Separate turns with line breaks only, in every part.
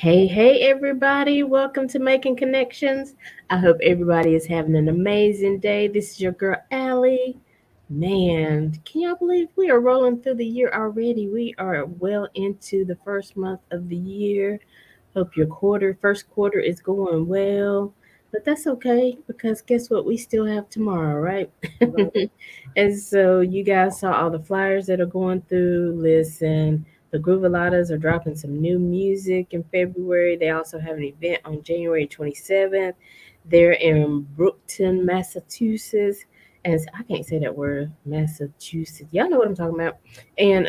Hey, everybody. Welcome to Making Connections. I hope everybody is having an amazing day. This is your girl, Aly. Man, can y'all believe we are rolling through the year already? We are well into the first month of the year. Hope your first quarter is going well. But that's okay because guess what? We still have tomorrow, right?
Right.
And so you guys saw all the flyers that are going through. Listen, the Groovaladas are dropping some new music in February. They also have an event on January 27th. They're in Brookton, Massachusetts. And I can't say that word, Massachusetts. Y'all know what I'm talking about. And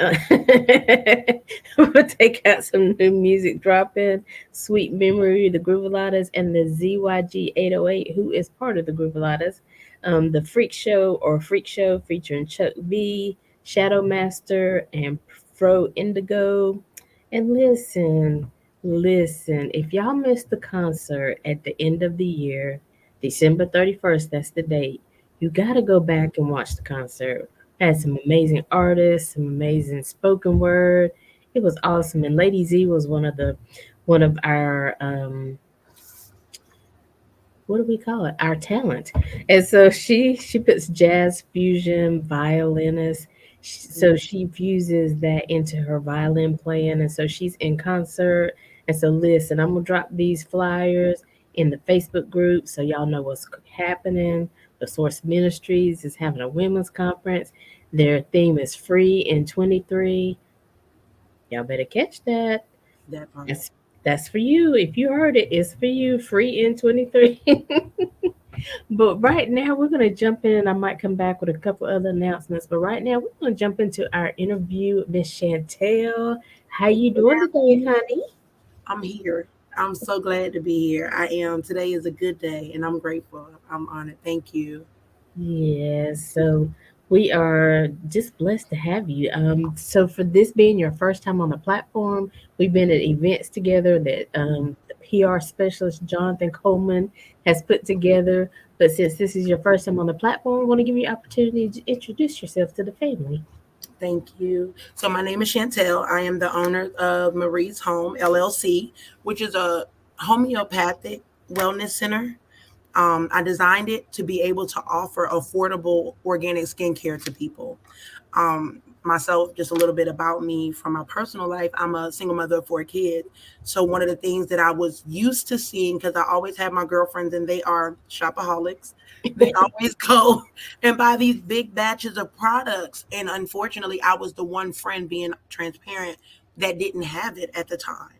we'll take out some new music dropping. Sweet Memory, the Groovaladas, and the ZYG 808, who is part of the Groovaladas. The Freak Show featuring Chuck B, Shadow Master, and Fro Indigo. And listen, if y'all missed the concert at the end of the year, December 31st, that's the date, you gotta go back and watch the concert. Had some amazing artists, some amazing spoken word. It was awesome. And Lady Z was one of our what do we call it? Our talent. And so she puts jazz fusion, violinist. So she fuses that into her violin playing, and so she's in concert. And so listen, I'm gonna drop these flyers in the Facebook group so y'all know what's happening. The Source Ministries is having a women's conference. Their theme is free in 23. Y'all better catch that.
That part.
That's for you. If you heard it, it's for you. Free in 23. But right now, we're going to jump in. I might come back with a couple other announcements. But right now, we're going to jump into our interview with Miss Chantel. How you doing today, honey?
I'm here. I'm so glad to be here. I am. Today is a good day and I'm grateful. I'm honored. Thank you.
Yes. So we are just blessed to have you. So for this being your first time on the platform, we've been at events together that the PR specialist Jonathan Coleman has put together. But since this is your first time on the platform, we want to give you an opportunity to introduce yourself to the family.
Thank you. So my name is Chantel. I am the owner of Marie's Home LLC, which is a homeopathic wellness center. I designed it to be able to offer affordable organic skincare to people. Myself, just a little bit about me from my personal life. I'm a single mother of 4 kids. So one of the things that I was used to seeing, because I always have my girlfriends and they are shopaholics, they always go and buy these big batches of products. And unfortunately, I was the one friend, being transparent, that didn't have it at the time.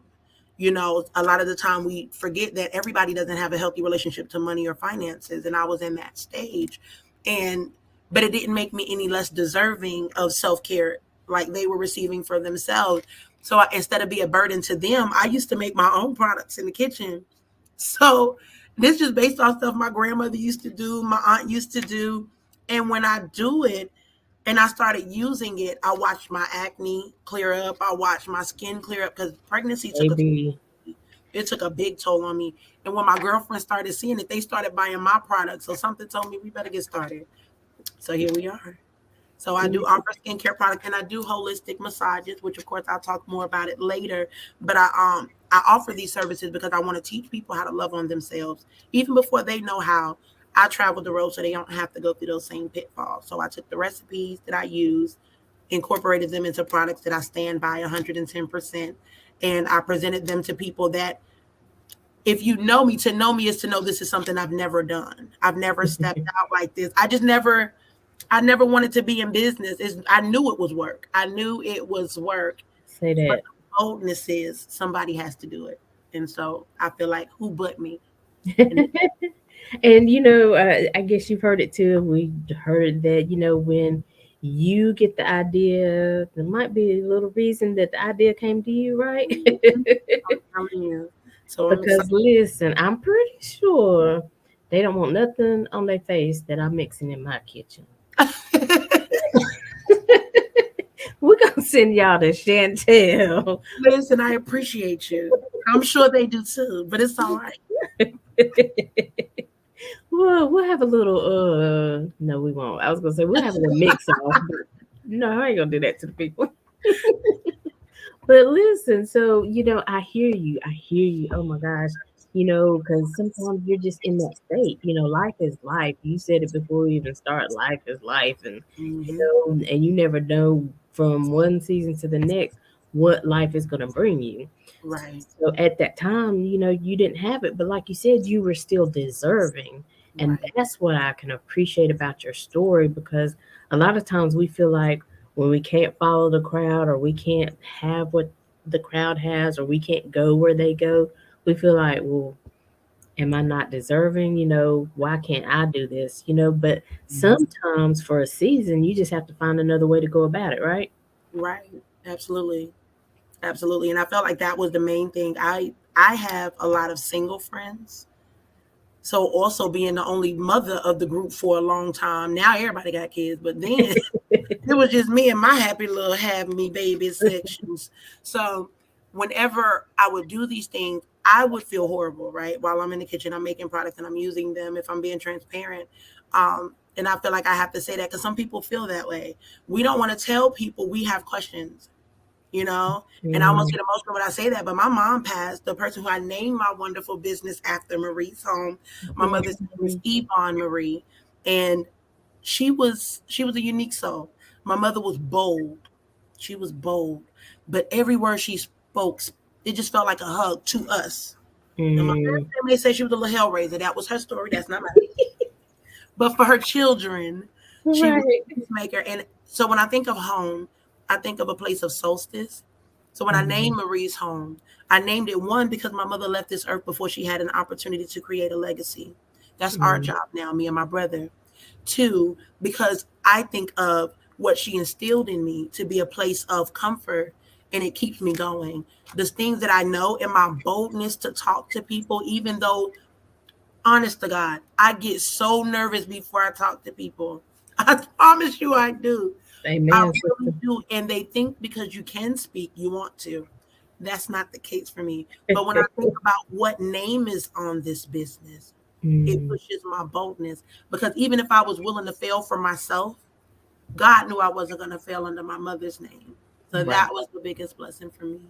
A lot of the time we forget that everybody doesn't have a healthy relationship to money or finances. And I was in that stage. And but it didn't make me any less deserving of self-care like they were receiving for themselves. So instead of be a burden to them, I used to make my own products in the kitchen. So this just based on stuff my grandmother used to do, my aunt used to do. And when I do it and I started using it, I watched my acne clear up. I watched my skin clear up because pregnancy took a
Baby.
it took a big toll on me. And when my girlfriend started seeing it, they started buying my products. So something told me we better get started. So here we are. So I do offer skincare products and I do holistic massages, which of course I'll talk more about it later. But I offer these services because I want to teach people how to love on themselves, even before they know how. I traveled the road so they don't have to go through those same pitfalls. So I took the recipes that I use, incorporated them into products that I stand by 110%, and I presented them to people that, if you know me, to know me is to know this is something I've never done. I've never stepped out like this. I never wanted to be in business. I knew it was work. I knew it was work,
Say
but
that.
the boldness is somebody has to do it. And so I feel like who but me? And
And I guess you've heard it too. We heard that when you get the idea, there might be a little reason that the idea came to you, right?
I'm telling you. So I'm
Because
excited.
listen, I'm pretty sure they don't want nothing on their face that I'm mixing in my kitchen. We're gonna send y'all to Chantel.
Listen, I appreciate you. I'm sure they do too, but it's all right.
We'll have a little no, we won't. I was gonna say we'll have a little mix off, but no, I ain't gonna do that to the people. But listen, so I hear you. I hear you. Oh my gosh. Because sometimes you're just in that state. Life is life. You said it before we even start. Life is life, and
Hmm.
and you never know from one season to the next what life is going to bring you.
Right,
So at that time, you didn't have it, but like you said, you were still deserving. And
right,
that's what I can appreciate about your story, because a lot of times we feel like when we can't follow the crowd, or we can't have what the crowd has, or we can't go where they go, we feel like, well, am I not deserving? Why can't I do this? But
mhm,
sometimes for a season, you just have to find another way to go about it, right?
right. Absolutely, absolutely. And I felt like that was the main thing. I have a lot of single friends. So also being the only mother of the group for a long time. Now everybody got kids, but then it was just me and my happy little have me baby sections. So whenever I would do these things, I would feel horrible, right? While I'm in the kitchen, I'm making products and I'm using them, if I'm being transparent. And I feel like I have to say that because some people feel that way. We don't want to tell people we have questions, you know? And I almost
Mm,
get emotional when I say that, but my mom passed, the person who I named my wonderful business after, Marie's Home. My mother's name is
mm,
Yvonne Marie. And she was a unique soul. My mother was bold. She was bold. But every word she spoke, it just felt like a hug to us. And my
mm.
parents may say she was a little hellraiser. That was her story. That's not mine. But for her children, she was
Right.
a peacemaker. And so when I think of home, I think of a place of solstice. So when I
Mhm,
named Marie's Home, I named it, one, because my mother left this earth before she had an opportunity to create a legacy. That's our
mm.
job now, me and my brother. Two, because I think of what she instilled in me to be a place of comfort, and it keeps me going. The things that I know and my boldness to talk to people, even though, honest to God, I get so nervous before I talk to people. I promise you I do. I
Amen,
really
sister.
do. And they think because you can speak, you want to. That's not the case for me. But when I think about what name is on this business, it
Mm,
pushes my boldness. Because even if I was willing to fail for myself, God knew I wasn't going to fail under my mother's name. So
right.
that was the biggest blessing for me.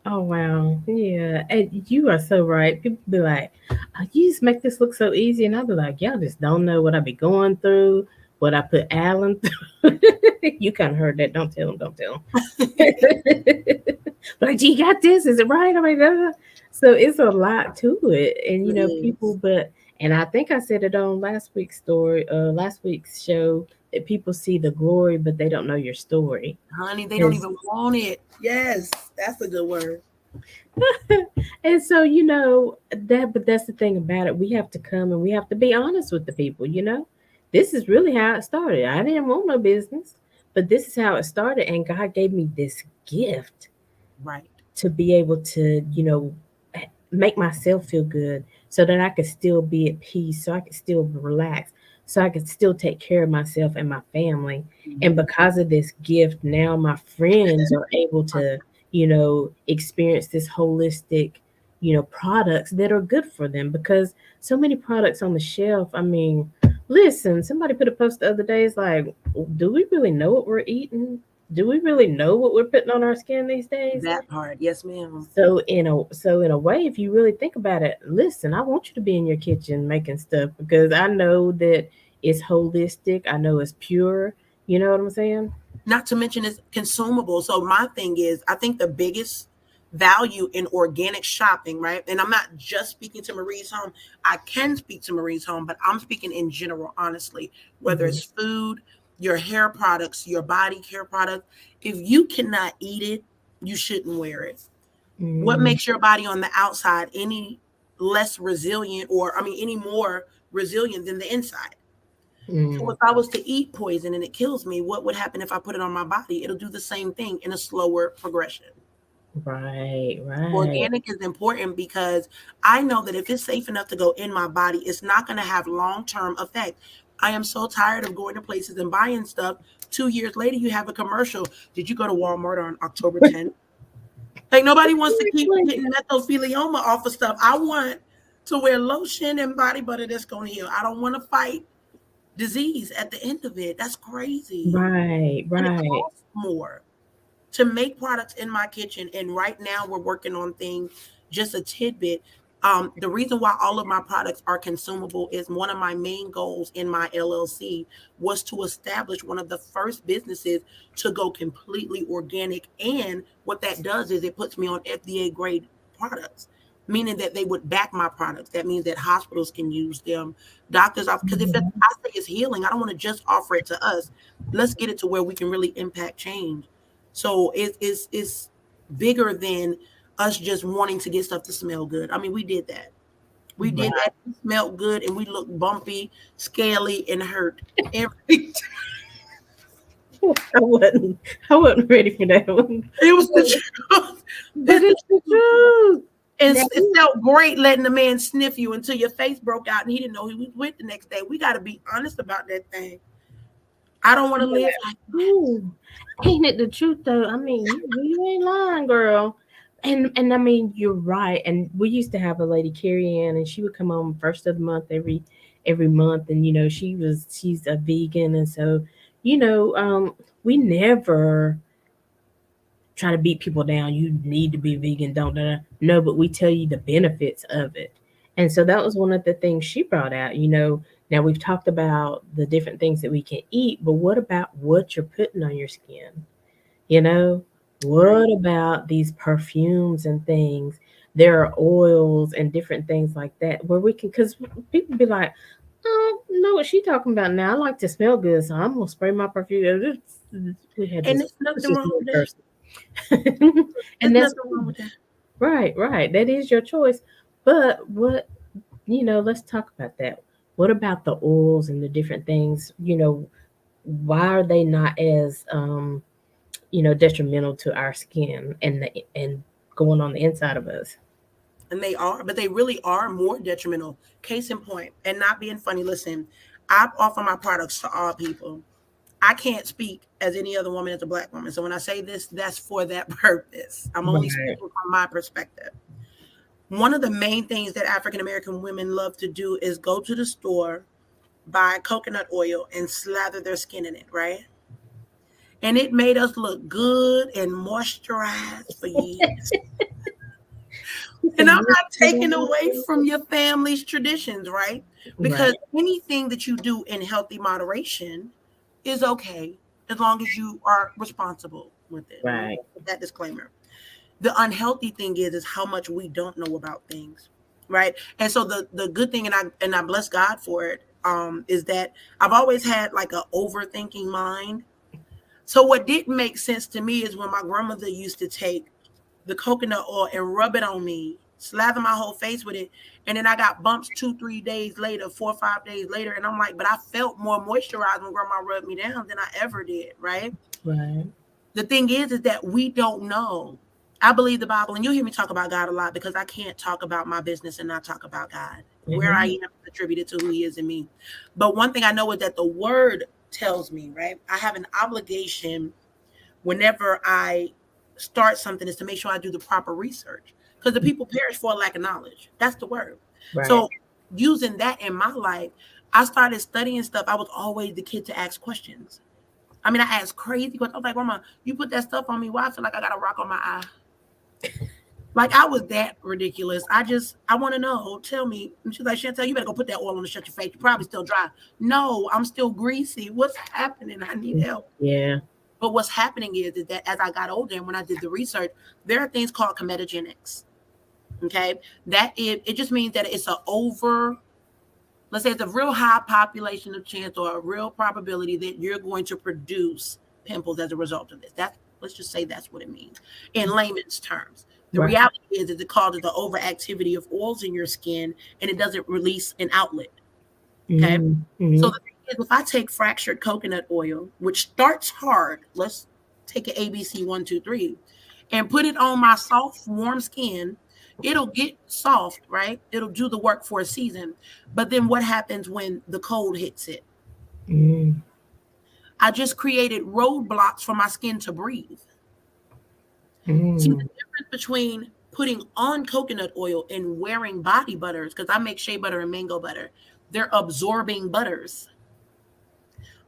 Oh wow. Yeah. And you are so right. People be like, oh, you just make this look so easy. And I'll be like, y'all just don't know what I be going through, what I put Alan through. You kind of heard that. Don't tell him, don't tell him. Like, you got this. Is it right? Oh my God. So it's a lot to it. And
It
people,
is.
and I think I said it on last week's show, that people see the glory, but they don't know your story.
Honey, they don't even want it. Yes, that's a good word.
And so, but that's the thing about it. We have to come and we have to be honest with the people. This is really how it started. I didn't want no business, but this is how it started. And God gave me this gift
Right.
to be able to, make myself feel good so that I could still be at peace, so I could still relax, so I could still take care of myself and my family. And
Mhm.
because of this gift, now my friends are able to, experience this holistic, products that are good for them, because so many products on the shelf. I mean, listen, somebody put a post the other day, it's like, do we really know what we're eating? Do we really know what we're putting on our skin these days?
That part. Yes, ma'am.
So in a way, if you really think about it, listen, I want you to be in your kitchen making stuff, because I know that it's holistic. I know it's pure. You know what I'm saying?
Not to mention it's consumable. So my thing is, I think the biggest value in organic shopping, right? And I'm not just speaking to Marie's Home. I can speak to Marie's Home, but I'm speaking in general, honestly. Whether
Hmm.
it's food, your hair products, your body care products, if you cannot eat it, you shouldn't wear it. What
Mm,
makes your body on the outside any less resilient, or I mean any more resilient than the inside? So
mm,
if I was to eat poison and it kills me, what would happen if I put it on my body? It'll do the same thing in a slower progression.
right, right.
Organic is important because I know that if it's safe enough to go in my body, it's not going to have long-term effect. I am so tired of going to places and buying stuff. 2 years later, you have a commercial. Did you go to Walmart on October 10th? Like nobody wants to keep
Seriously.
getting mesothelioma off of stuff. I want to wear lotion and body butter that's going to heal. I don't want to fight disease at the end of it. That's crazy.
Right,
And it
right.
costs more to make products in my kitchen. And right now we're working on things, just a tidbit. The reason why all of my products are consumable is one of my main goals in my LLC was to establish one of the first businesses to go completely organic. And what that does is it puts me on FDA grade products, meaning that they would back my products. That means that hospitals can use them, doctors, because if
Mhm.
I say it's healing, I don't want to just offer it to us. Let's get it to where we can really impact change. So it's bigger than us just wanting to get stuff to smell good. I mean, we did that. We did
Right.
that. It smelled good, and we looked bumpy, scaly, and hurt every
I wasn't I wasn't ready for that one.
It was the truth.
But
It's the
it's the
truth.
truth.
And
That
it felt great letting the man sniff you until your face broke out and he didn't know he was with the next day. We got to be honest about that thing. I don't want to live like
ooh, ain't it the truth though? I mean, you ain't lying, girl. And I mean, you're right. And we used to have a lady, Carrie Ann, and she would come on first of the month every month. And she's a vegan, and so you know, we never try to beat people down. You need to be vegan, don't no, but we tell you the benefits of it. And so that was one of the things she brought out. Now we've talked about the different things that we can eat, but what about what you're putting on your skin? You know,
right.
what about these perfumes and things? There are oils and different things like that where we can, because people be like, oh, know what she talking about now. I like to smell good, so I'm gonna spray my perfume. We had
And
this.
there's
It's
nothing
just
wrong
one
with that.
person.
There's
And that's
nothing wrong with that.
right, right. That is your choice. But let's talk about that. What about the oils and the different things? Why are they not as detrimental to our skin and going on the inside of us?
And they are, but they really are more detrimental. Case in point, and not being funny, listen, I offer my products to all people. I can't speak as any other woman as a black woman. So when I say this, that's for that purpose. I'm only
Right.
speaking from my perspective. One of the main things that African American women love to do is go to the store, buy coconut oil, and slather their skin in it, right? And it made us look good and moisturized for years. And I'm not taking away from your family's traditions, right?
Right.
Because anything that you do in healthy moderation is okay as long as you are responsible with it. Let me
Right.
put that disclaimer. The unhealthy thing is how much we don't know about things, right? And so the good thing, and I bless God for it, is that I've always had like a overthinking mind. So what didn't make sense to me is when my grandmother used to take the coconut oil and rub it on me, slather my whole face with it. And then I got bumps 2, 3 days later, 4 or 5 days later. And I'm like, but I felt more moisturized when grandma rubbed me down than I ever did, right?
Right.
The thing is that we don't know. I believe the Bible, and you'll hear me talk about God a lot because I can't talk about my business and not talk about God. Where I am
Mhm.
is attributed to who He is in me. But one thing I know is that the Word tells me, right? I have an obligation whenever I start something is to make sure I do the proper research because the people perish for a lack of knowledge. That's the word.
Right.
So using that in my life, I started studying stuff. I was always the kid to ask questions. I mean, I asked crazy questions. I was like, Grandma, you put that stuff on me. Why I feel like I got a rock on my eye? Like I was that ridiculous. I want to know. Tell me. And she's like, Chantel, you better go put that oil on to shut your face. You're probably still dry. No, I'm still greasy. What's happening? I need help.
Yeah.
But what's happening is that as I got older and when I did the research, there are things called comedogenics. Okay. It just means that it's a over, let's say it's a real high population of chance or a real probability that you're going to produce pimples as a result of this. Let's just say that's what it means in layman's terms. The
Right.
reality is that it causes the overactivity of oils in your skin and it doesn't release an outlet. Okay. So
Mm-hmm.
the thing is, if I take fractured coconut oil, which starts hard, let's take an ABC 1, 2, 3, and put it on my soft, warm skin, it'll get soft, right? It'll do the work for a season. But then what happens when the cold hits it?
Mm-hmm.
I just created roadblocks for my skin to breathe. See the
Mm-hmm.
difference between putting on coconut oil and wearing body butters, because I make shea butter and mango butter. They're absorbing butters.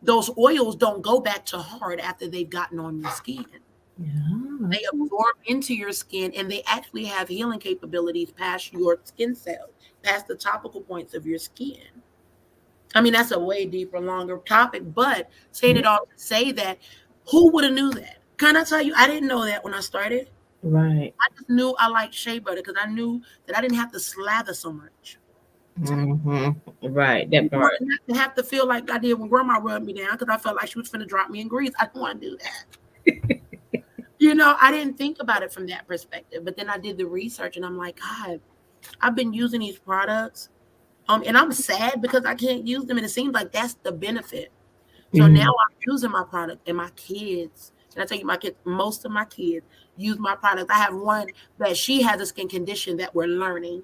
Those oils don't go back to hard after they've gotten on your skin.
Yeah.
They absorb into your skin and they actually have healing capabilities past your skin cells, past the topical points of your skin. I mean, that's a way deeper, longer topic, but saying
Yeah.
it all to say that who would have knew that? Can I tell you, I didn't know that when I started.
Right.
I just knew I liked shea butter because I knew that I didn't have to slather so much.
Hmm. Right.
I
That part.
didn't have to feel like I did when grandma rubbed me down because I felt like she was finna drop me in grease. I didn't want to do that. I didn't think about it from that perspective. But then I did the research and I'm like, God, I've been using these products. And I'm sad because I can't use them. And it seems like that's the benefit. So now
Mm-hmm.
I'm using my product and my kids. And I tell you, my kids, most of my kids use my product. I have one that she has a skin condition that we're learning.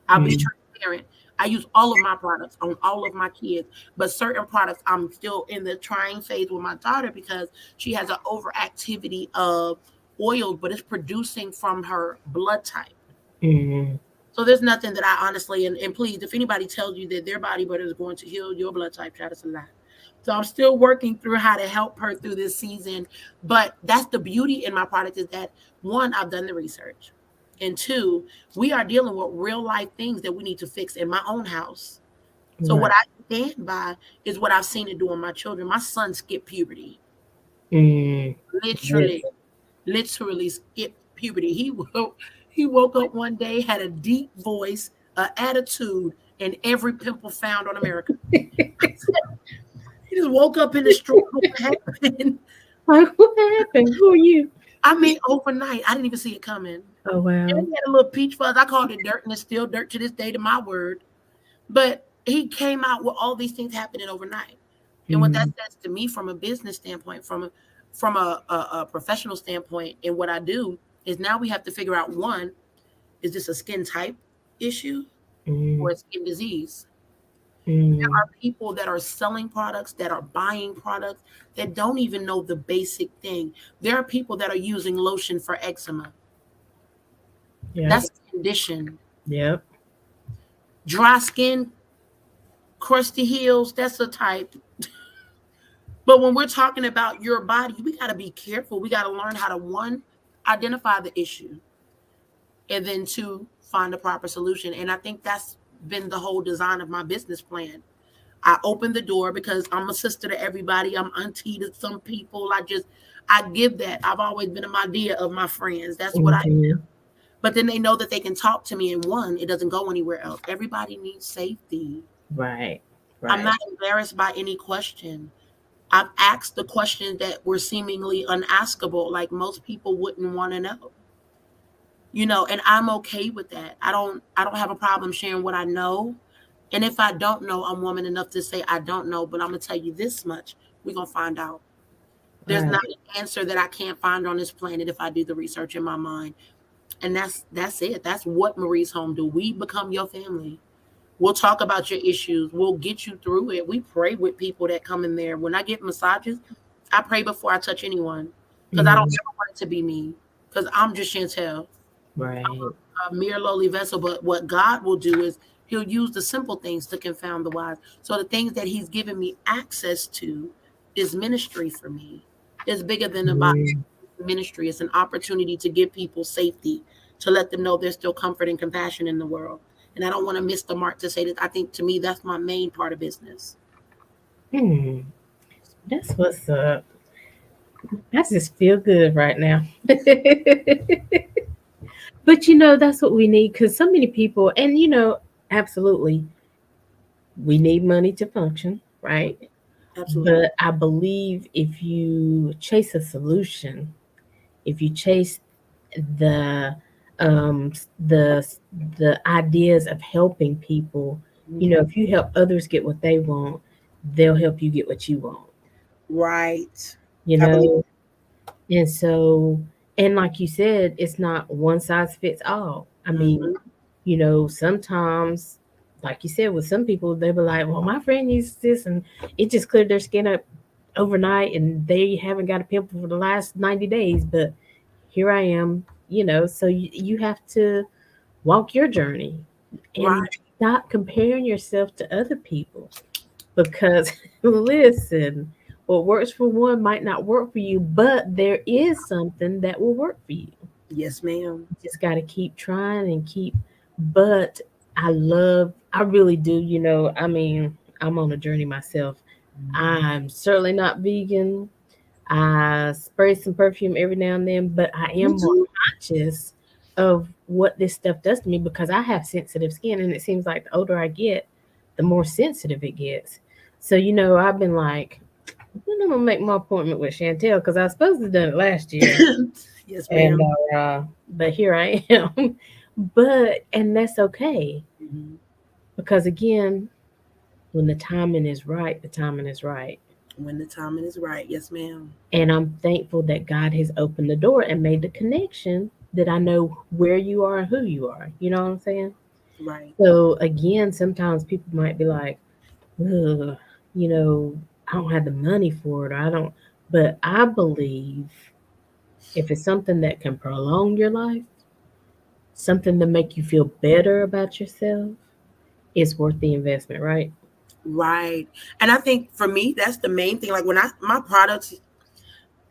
I'll be transparent. I use all of my products on all of my kids, but certain products I'm still in the trying phase with my daughter because she has an overactivity of oils, but it's producing from her blood type.
Mm-hmm.
So there's nothing that I honestly, and please, if anybody tells you that their body butter is going to heal your blood type, try to lie. So I'm still working through how to help her through this season. But that's the beauty in my product is that one, I've done the research. And two, we are dealing with real life things that we need to fix in my own house. So
Right.
what I stand by is what I've seen it do in my children. My son skipped puberty.
Mm.
Literally,
Listen.
literally skipped puberty. He woke up one day, had a deep voice, an attitude, and every pimple found on America. He just woke up in the street. What happened?
Like, what happened? Who are you?
I mean, overnight, I didn't even see it coming.
Oh,
And
wow.
he had a little peach fuzz. I called it dirt, and it's still dirt to this day, to my word. But he came out with all these things happening overnight. And what that
Mm-hmm.
says to me from a business standpoint, from a professional standpoint, and what I do is now we have to figure out one, is this a skin type issue or
Mm-hmm.
a skin disease? There
Mm-hmm.
are people that are selling products, that are buying products, that don't even know the basic thing. There are people that are using lotion for eczema.
Yep.
That's a condition.
Yep.
Dry skin, crusty heels, that's a type. But when we're talking about your body, we got to be careful. We got to learn how to, one, identify the issue, and then two, find the proper solution. And I think that's been the whole design of my business plan. I open the door because I'm a sister to everybody. I'm auntie to some people. I give that. I've always been a idea of my friends. That's what I.
Mm-hmm.
But then they know that they can talk to me, and one, it doesn't go anywhere else. Everybody needs safety.
Right.
I'm
Right.
not embarrassed by any question. I've asked the questions that were seemingly unaskable, like most people wouldn't want to know. And I'm okay with that. I don't have a problem sharing what I know. And if I don't know, I'm woman enough to say I don't know, but I'm gonna tell you this much. We're gonna find out. There's not
Right.
an answer that I can't find on this planet if I do the research in my mind. And that's it. That's what Marie's Home do. We become your family. We'll talk about your issues. We'll get you through it. We pray with people that come in there. When I get massages, I pray before I touch anyone. Because I don't
Mm-hmm.
ever want it to be me. Because I'm just Chantel,
Right.
a mere lowly vessel. But what God will do is He'll use the simple things to confound the wise. So the things that He's given me access to is ministry for me. It's bigger than about
Mm.
ministry. It's an opportunity to give people safety, to let them know there's still comfort and compassion in the world. And I don't want to miss the mark to say that I think to me that's my main part of business.
Hmm. That's what's up. I just feel good right now. But that's what we need because so many people, and absolutely, we need money to function, right?
Absolutely.
But I believe if you chase a solution, if you chase the um the the ideas of helping people, if you help others get what they want, they'll help you get what you want,
Right.
you
I believe.
know. And so, and like you said, it's not one size fits all. I mean,
Mhm.
sometimes, like you said, with some people, they be like, well, my friend uses this and it just cleared their skin up overnight and they haven't got a pimple for the last 90 days. But here I am, so you have to walk your journey and
Right.
stop comparing yourself to other people because, listen, what works for one might not work for you, but there is something that will work for you.
Yes, ma'am.
Just got to keep trying and keep. But I really do, I mean, I'm on a journey myself. I'm certainly not vegan. I spray some perfume every now and then, but I
Me
am more
too.
conscious of what this stuff does to me because I have sensitive skin, and it seems like the older I get, the more sensitive it gets. So, I've been like, when I'm gonna make my appointment with Chantel because I was supposed to have done it last year,
Yes,
and
ma'am.
but here I am. And that's okay
Mhm.
because again, when the timing is right, the timing is right.
When the timing is right. Yes, ma'am.
And I'm thankful that God has opened the door and made the connection that I know where you are and who you are. You know what I'm saying?
Right.
So again, sometimes people might be like, ugh, you know, I don't have the money for it, or I don't. But I believe if it's something that can prolong your life, something to make you feel better about yourself, it's worth the investment, right?
Right. And I think for me, that's the main thing. Like when my products,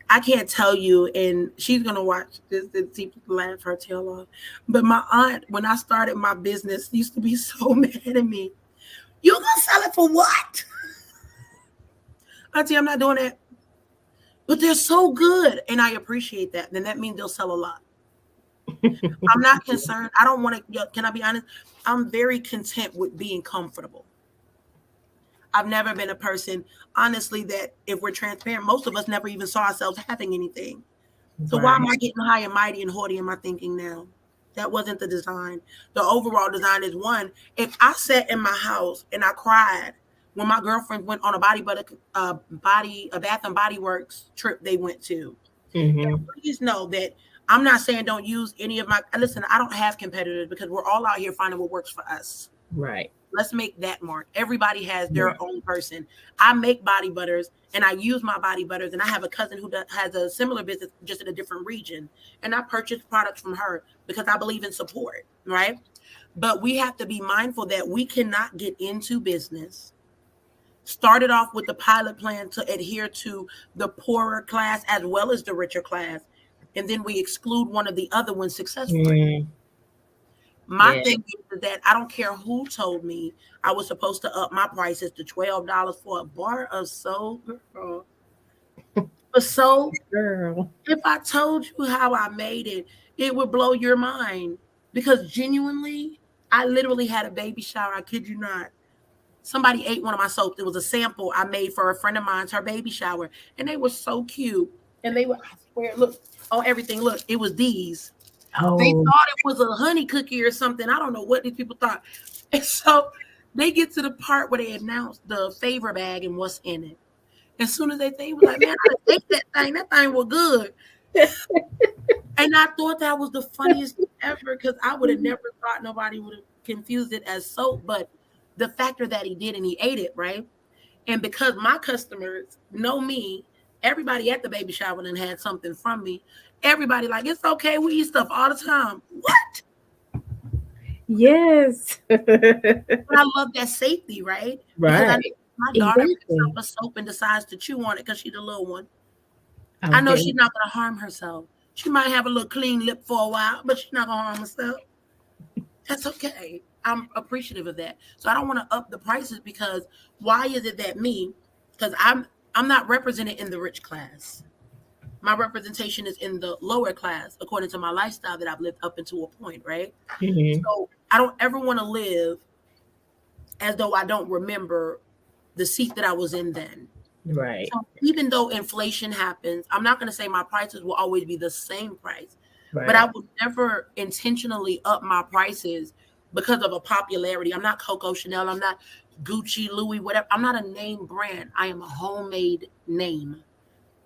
I can't tell you, and she's gonna watch this and see people laugh her tail off. But my aunt, when I started my business, used to be so mad at me. You gonna sell it for what? Auntie, I'm not doing that. But they're so good, and I appreciate that. Then that means they'll sell a lot. I'm not concerned. I don't want to. Can I be honest? I'm very content with being comfortable. I've never been a person, honestly, that if we're transparent, most of us never even saw ourselves having anything. So why am
Right.
I getting high and mighty and haughty in my thinking now? That wasn't the design. The overall design is one. If I sat in my house and I cried when my girlfriend went on a Bath and Body Works trip they went to,
Hmm.
please know that I'm not saying don't use any of my. Listen, I don't have competitors because we're all out here finding what works for us.
Right.
Let's make that mark. Everybody has their
Yeah.
own person. I make body butters and I use my body butters. And I have a cousin who has a similar business just in a different region. And I purchase products from her because I believe in support, right? But we have to be mindful that we cannot get into business. Started off with the pilot plan to adhere to the poorer class as well as the richer class. And then we exclude one of the other ones successfully.
Mm,
My
yeah.
thing is that I don't care who told me I was supposed to up my prices to $12 for a bar of soap, girl. For soap,
Girl.
if I told you how I made it, it would blow your mind. Because genuinely, I literally had a baby shower. I kid you not. Somebody ate one of my soaps. It was a sample I made for a friend of mine's, her baby shower. And they were so cute. And they were, I swear, look, on everything, look, it was these. They
Oh.
thought it was a honey cookie or something. I don't know what these people thought. And so they get to the part where they announce the favor bag and what's in it. As soon as they was like, man, I ate that thing. That thing was good. And I thought that was the funniest thing ever because I would have never thought nobody would have confused it as soap. But the factor that he did and he ate it, right? And because my customers know me, everybody at the baby shower and had something from me. Everybody like, it's okay. We eat stuff all the time. What?
Yes.
But I love that safety, right? Because I know
Right.
my daughter picks
Exactly.
up a soap and decides to chew on it because she's a little one. I know
Okay.
she's not gonna harm herself. She might have a little clean lip for a while, but she's not gonna harm herself. That's okay. I'm appreciative of that. So I don't want to up the prices because why is it that me? Because I'm not represented in the rich class. My representation is in the lower class according to my lifestyle that I've lived up until a point, right?
Hmm.
So I don't ever want to live as though I don't remember the seat that I was in then.
Right.
So even though inflation happens, I'm not going to say my prices will always be the same price, but I
Right.
would never intentionally up my prices because of a popularity. I'm not Coco Chanel. I'm not Gucci, Louis, whatever. I'm not a name brand. I am a homemade name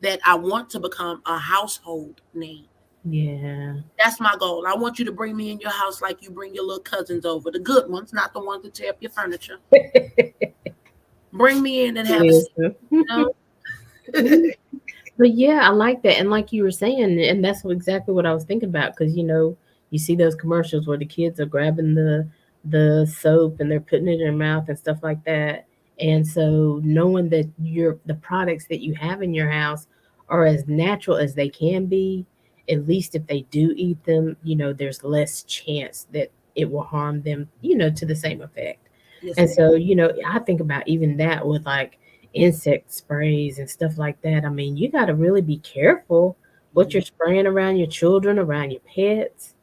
that I want to become a household name.
Yeah.
That's my goal. I want you to bring me in your house like you bring your little cousins over, the good ones, not the ones that tear up your furniture. Bring me in and have a seat,
Listen.
you know?
But yeah, I like that. And like you were saying, and that's exactly what I was thinking about because you see those commercials where the kids are grabbing the soap and they're putting it in their mouth and stuff like that. And so knowing that the products that you have in your house are as natural as they can be, at least if they do eat them, there's less chance that it will harm them, to the same effect.
Yes,
And
ma'am.
so, I think about even that with like insect sprays and stuff like that. I mean, you got to really be careful what you're
Mhm.
spraying around your children, around your pets,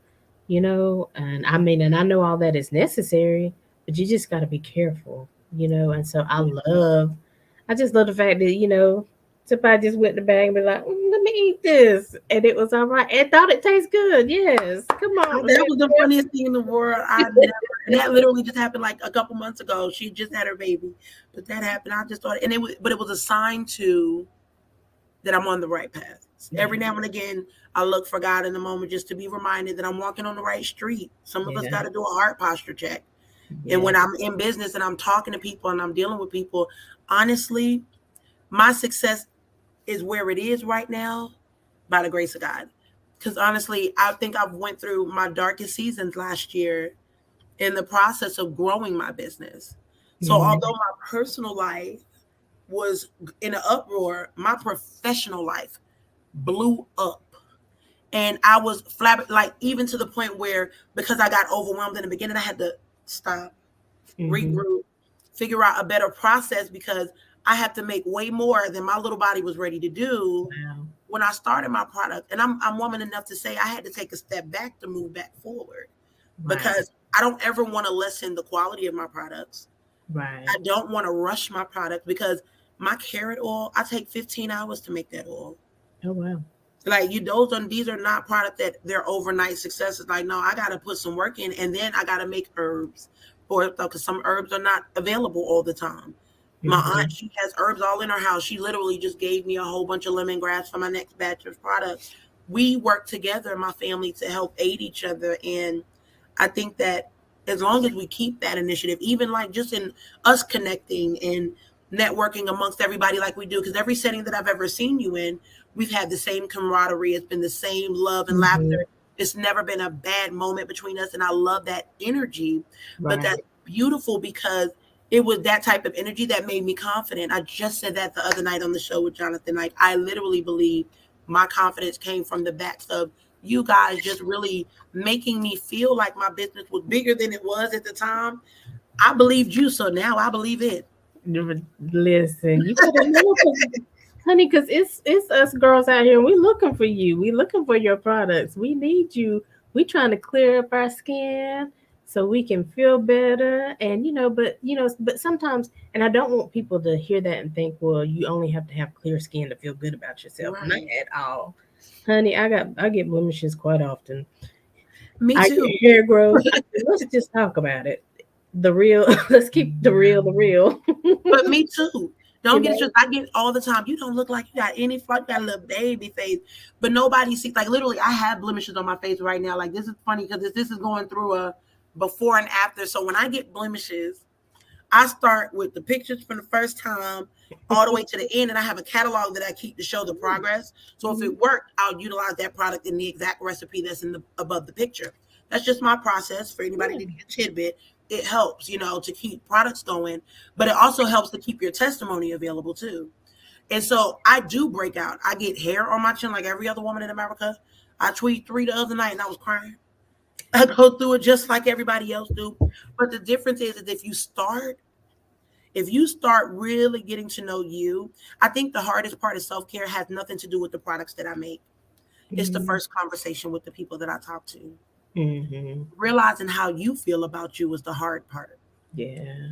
and I mean, and I know all that is necessary, but you just got to be careful. And so I just love the fact that, somebody just went in the bag and be like, let me eat this. And it was all right. And thought it tastes good. Yes. Come on.
That was the funniest thing in the world. I never, and that literally just happened like a couple months ago. She just had her baby, but that happened. I just thought, and but it was a sign to that I'm on the right path. Every
Yeah.
now and again, I look for God in the moment just to be reminded that I'm walking on the right street. Some of us
Yeah.
got to do a heart posture check. And
Yeah.
when I'm in business and I'm talking to people and I'm dealing with people, honestly, my success is where it is right now by the grace of God. Because honestly, I think I've went through my darkest seasons last year in the process of growing my business. So
Mm,
although my personal life was in an uproar, my professional life blew up. And I was like even to the point where because I got overwhelmed in the beginning, I had to stop,
mm-hmm.
regroup, figure out a better process because I had to make way more than my little body was ready to do
Wow.
when I started my product. And I'm woman enough to say I had to take a step back to move back forward
Wow.
because I don't ever want to lessen the quality of my products.
Right.
I don't want to rush my product because my carrot oil, I take 15 hours to make that oil.
Oh, wow.
Like these are not product that they're overnight successes. Like, no, I gotta put some work in and then I gotta make herbs for because some herbs are not available all the time. My
Mm-hmm.
aunt, she has herbs all in her house. She literally just gave me a whole bunch of lemongrass for my next batch of products. We work together, my family, to help aid each other. And I think that as long as we keep that initiative, even like just in us connecting and networking amongst everybody like we do, because every setting that I've ever seen you in, we've had the same camaraderie. It's been the same love and
Mm-hmm.
laughter. It's never been a bad moment between us. And I love that energy. But
Right.
that's beautiful because it was that type of energy that made me confident. I just said that the other night on the show with Jonathan. Like, I literally believe my confidence came from the backs of you guys just really making me feel like my business was bigger than it was at the time. I believed you, so now I believe it.
Listen, you better know, honey, because it's us girls out here, and we looking for you. We looking for your products. We need you. We trying to clear up our skin so we can feel better. And but sometimes, and I don't want people to hear that and think, well, you only have to have clear skin to feel good about yourself. Not
Right.
at all, honey. I get blemishes quite often.
Me
I
too.
get hair growth. Let's just talk about it. The real. Let's keep the real. The real.
But me too.
you
Don't get it
know.
just I get all the time. You don't look like you got any fuck that little baby face. But nobody sees like literally I have blemishes on my face right now. Like this is funny because this is going through a before and after. So when I get blemishes, I start with the pictures from the first time all the way to the end, and I have a catalog that I keep to show the progress. So if it
Mhm.
worked, I'll utilize that product in the exact recipe that's in the above the picture. That's just my process for anybody
Yeah.
to get a tidbit. It helps, to keep products going, but it also helps to keep your testimony available too. And so I do break out. I get hair on my chin like every other woman in America. I tweet 3 the other night and I was crying. I go through it just like everybody else do. But the difference is if you start really getting to know you, I think the hardest part of self care has nothing to do with the products that I make. It's the
Mhm.
first conversation with the people that I talk to.
Mhm.
Realizing how you feel about you is the hard part.
Yeah.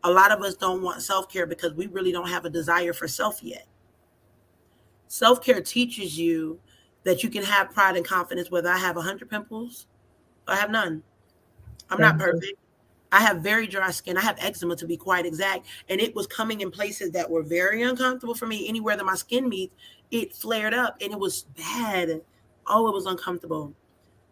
A lot of us don't want self care because we really don't have a desire for self yet. Self care teaches you that you can have pride and confidence whether I have 100 pimples or I have none. I'm
That
not
is.
perfect. I have very dry skin. I have eczema to be quite exact. And it was coming in places that were very uncomfortable for me. Anywhere that my skin meets, it flared up and it was bad. Oh, it was uncomfortable.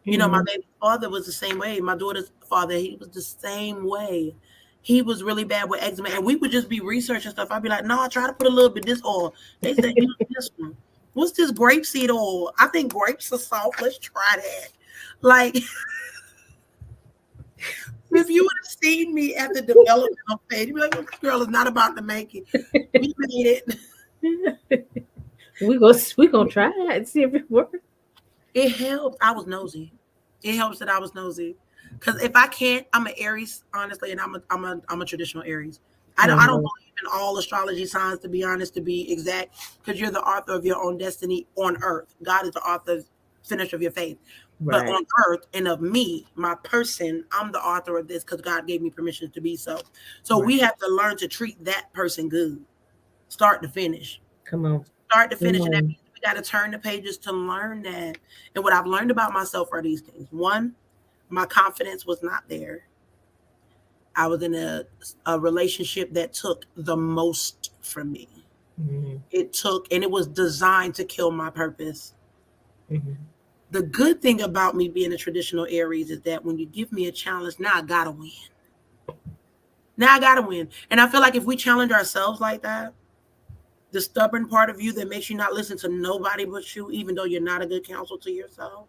My
Mhm.
baby father was the same way. My daughter's father, he was the same way. He was really bad with eczema. And we would just be researching stuff. I'd be like, no, I try to put a little bit of this oil. They said, use this one. What's this grapeseed oil? I think grapes are soft. Let's try that. Like, If you would have seen me at the developmental phase, you'd be like, "Oh, this girl is not about to make it." We made it.
We gonna try it and see if it works.
It helped. I was nosy. It helps that I was nosy. Because if I can't, I'm an Aries, honestly, and I'm a traditional Aries. I don't
Uh-huh.
believe in all astrology signs, to be honest, to be exact, because you're the author of your own destiny on earth. God is the author, finisher of your faith. But
Right.
on earth and of me, my person, I'm the author of this because God gave me permission to be so. So
Right.
we have to learn to treat that person good, start to finish.
Come on.
Start to
Come
finish. And that
on.
means we got to turn the pages to learn that. And what I've learned about myself are these things. One, my confidence was not there. I was in a relationship that took the most from me.
Hmm.
It took, and it was designed to kill my purpose.
Hmm.
The good thing about me being a traditional Aries is that when you give me a challenge, now I gotta win. Now I gotta win. And I feel like if we challenge ourselves like that, the stubborn part of you that makes you not listen to nobody but you, even though you're not a good counsel to yourself,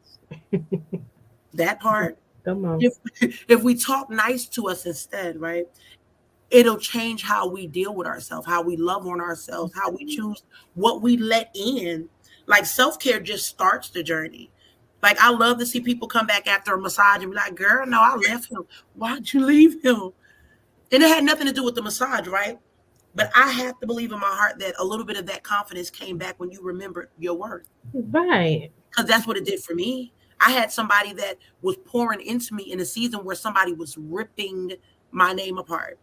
that part,
Come on.
if, if we talk nice to us instead, right, it'll change how we deal with ourselves, how we love on ourselves, how we choose what we let in. Like self-care just starts the journey. Like I love to see people come back after a massage and be like, girl, no, I left him. Why'd you leave him? And it had nothing to do with the massage, right? But I have to believe in my heart that a little bit of that confidence came back when you remembered your worth.
Right.
Because that's what it did for me. I had somebody that was pouring into me in a season where somebody was ripping my name apart.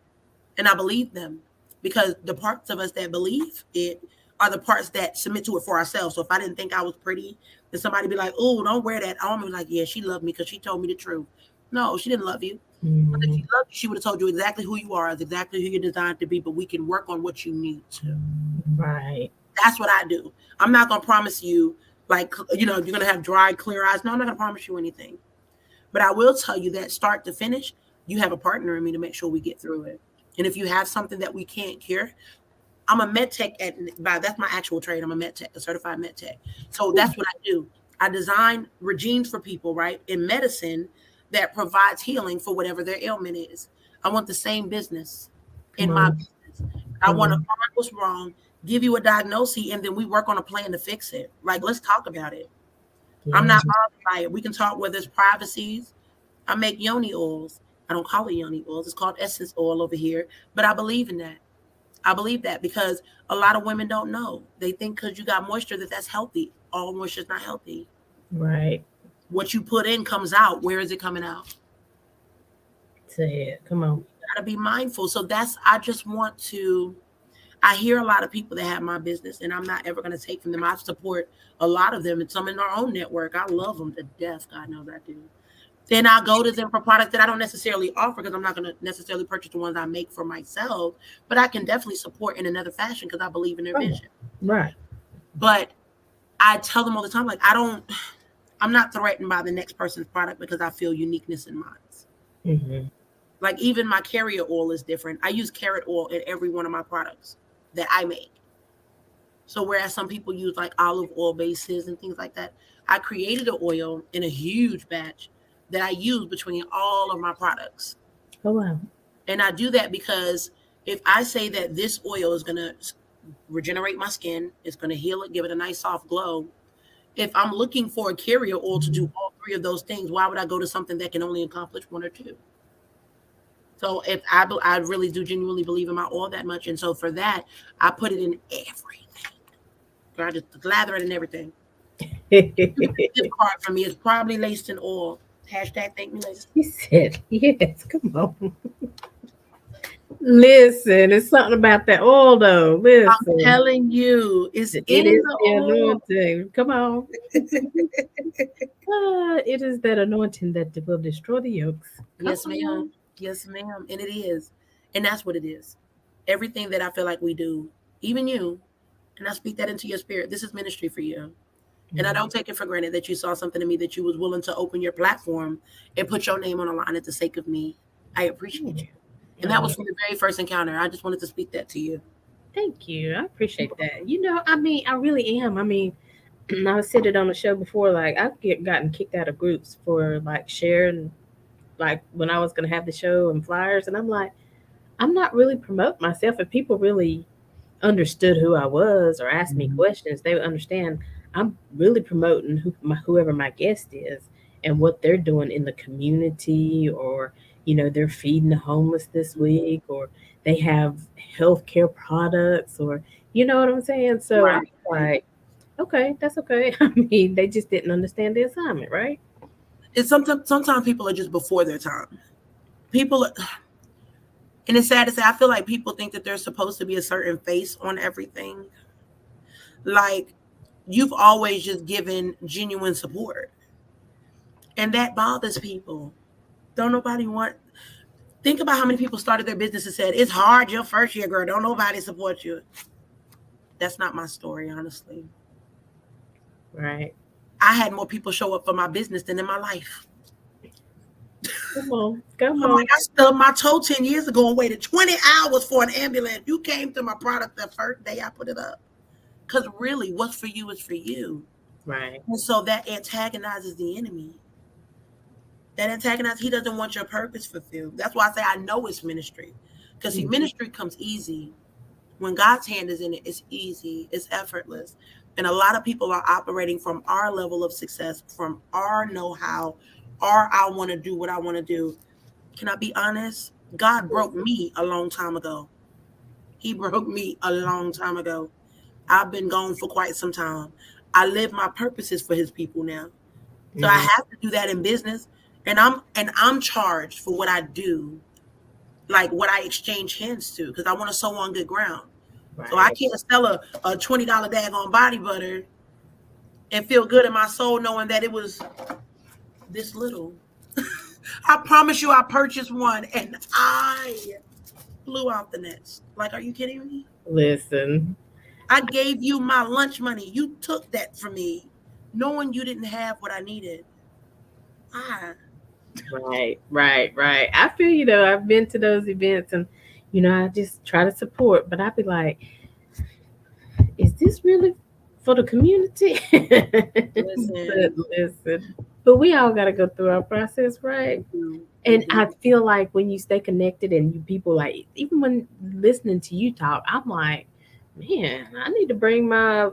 And I believe them because the parts of us that believe it are the parts that submit to it for ourselves. So if I didn't think I was pretty, then somebody be like, "Oh, don't wear that." I'm be like, "Yeah, she loved me because she told me the truth." No, she didn't love you. But if she
Hmm.
loved you, she would have told you exactly who you are, exactly who you're designed to be. But we can work on what you need to.
Right.
That's what I do. I'm not gonna promise you, like, you're gonna have dry, clear eyes. No, I'm not gonna promise you anything. But I will tell you that start to finish, you have a partner in me to make sure we get through it. And if you have something that we can't cure, I'm a med tech that's my actual trade. I'm a med tech, a certified med tech. So that's what I do. I design regimes for people, right, in medicine that provides healing for whatever their ailment is. I want the same business
Come
in my
on.
business. I
Come
want to
on.
find what's wrong, give you a diagnosis, and then we work on a plan to fix it. Like, let's talk about it. I'm
Yeah.
not bothered by it. We can talk whether it's privacies. I make yoni oils. I don't call it yoni oils. It's called essence oil over here. But I believe in that. I believe that because a lot of women don't know. They think because you got moisture that's healthy. All moisture is not healthy.
Right.
What you put in comes out. Where is it coming out?
Say it. Come on.
Got to be mindful. So I just want to, I hear a lot of people that have my business and I'm not ever going to take from them. I support a lot of them and some in our own network. I love them to death. God knows I do. Then I go to them for products that I don't necessarily offer because I'm not going to necessarily purchase the ones I make for myself, but I can definitely support in another fashion because I believe in their
Come on.
vision.
Right.
But I tell them all the time, like, I'm not threatened by the next person's product because I feel uniqueness in mine.
Hmm.
Like, even my carrier oil is different. I use carrot oil in every one of my products that I make. So, whereas some people use like olive oil bases and things like that, I created an oil in a huge batch that I use between all of my products.
Oh wow.
And I do that because if I say that this oil is going to regenerate my skin, it's going to heal it, give it a nice soft glow, if I'm looking for a carrier oil to do all three of those things, why would I go to something that can only accomplish one or two? So if I really do genuinely believe in my oil that much, and so for that, I put it in everything. I just lather it in everything. You get a gift card from me. It's probably laced in oil. Hashtag thank me later.
She said, yes. Come on. Listen, it's something about that oil, though.
I'm
Listen,
telling you, it's
it
in
is
the
the
oil.
anointing. Come on. It is that anointing that will destroy the yokes. Come
Yes, ma'am.
on.
Yes, ma'am. And it is. And that's what it is. Everything that I feel like we do, even you, and I speak that into your spirit, this is ministry for you. And I
Mhm.
don't take it for granted that you saw something in me that you was willing to open your platform and put your name on the line at the sake of me. I appreciate you. And that
Oh,
was from the very first encounter. I just wanted to speak that to you.
thank you. I appreciate that. I mean, I really am. I mean, I said it on the show before. Like, I've gotten kicked out of groups for like sharing. like when I was gonna have the show and flyers, and I'm like, I'm not really promoting myself. If people really understood who I was or asked me
Mhm.
questions, they would understand I'm really promoting whoever my guest is and what they're doing in the community, or they're feeding the homeless this week, or they have healthcare products, or you know what I'm saying. So I'm
Right.
like, okay, that's okay. I mean, they just didn't understand the assignment, right?
It's sometimes people are just before their time. People, and it's sad to say, I feel like people think that there's supposed to be a certain face on everything. Like, you've always just given genuine support, and that bothers people. Don't nobody want. Think about how many people started their business and said it's hard your first year, girl. Don't nobody support you. That's not my story, honestly.
Right.
I had more people show up for my business than in my life.
Come on, come
I'm like,
on.
I stubbed my toe 10 years ago and waited 20 hours for an ambulance. You came to my product the first day I put it up. Because really, what's for you is for you.
Right.
And so that antagonizes the enemy. That antagonizes, he doesn't want your purpose fulfilled. That's why I say I know it's ministry. Because see,
Mhm.
ministry comes easy. When God's hand is in it, it's easy, it's effortless. And a lot of people are operating from our level of success, from our know how, or I want to do what I want to do. Can I be honest? God broke me a long time ago. He broke me a long time ago. I've been gone for quite some time. I live my purposes for his people now. So I
Mhm.
have to do that in business. And I'm charged for what I do, like what I exchange hands to, because I want to sow on good ground. So I
Right.
can't sell a $20 daggone body butter and feel good in my soul knowing that it was this little. I promise you I purchased one and I flew out the nest. Like, are you kidding me?
Listen.
I gave you my lunch money. You took that from me, knowing you didn't have what I needed. Ah,
Right, right, right. I feel I've been to those events, and I just try to support, but I'd be like, is this really for the community? But
listen,
listen, but we all got to go through our process, right?
we do, we
And
do.
I feel like when you stay connected and you people like, even when listening to you talk, I'm like, man, I need to bring my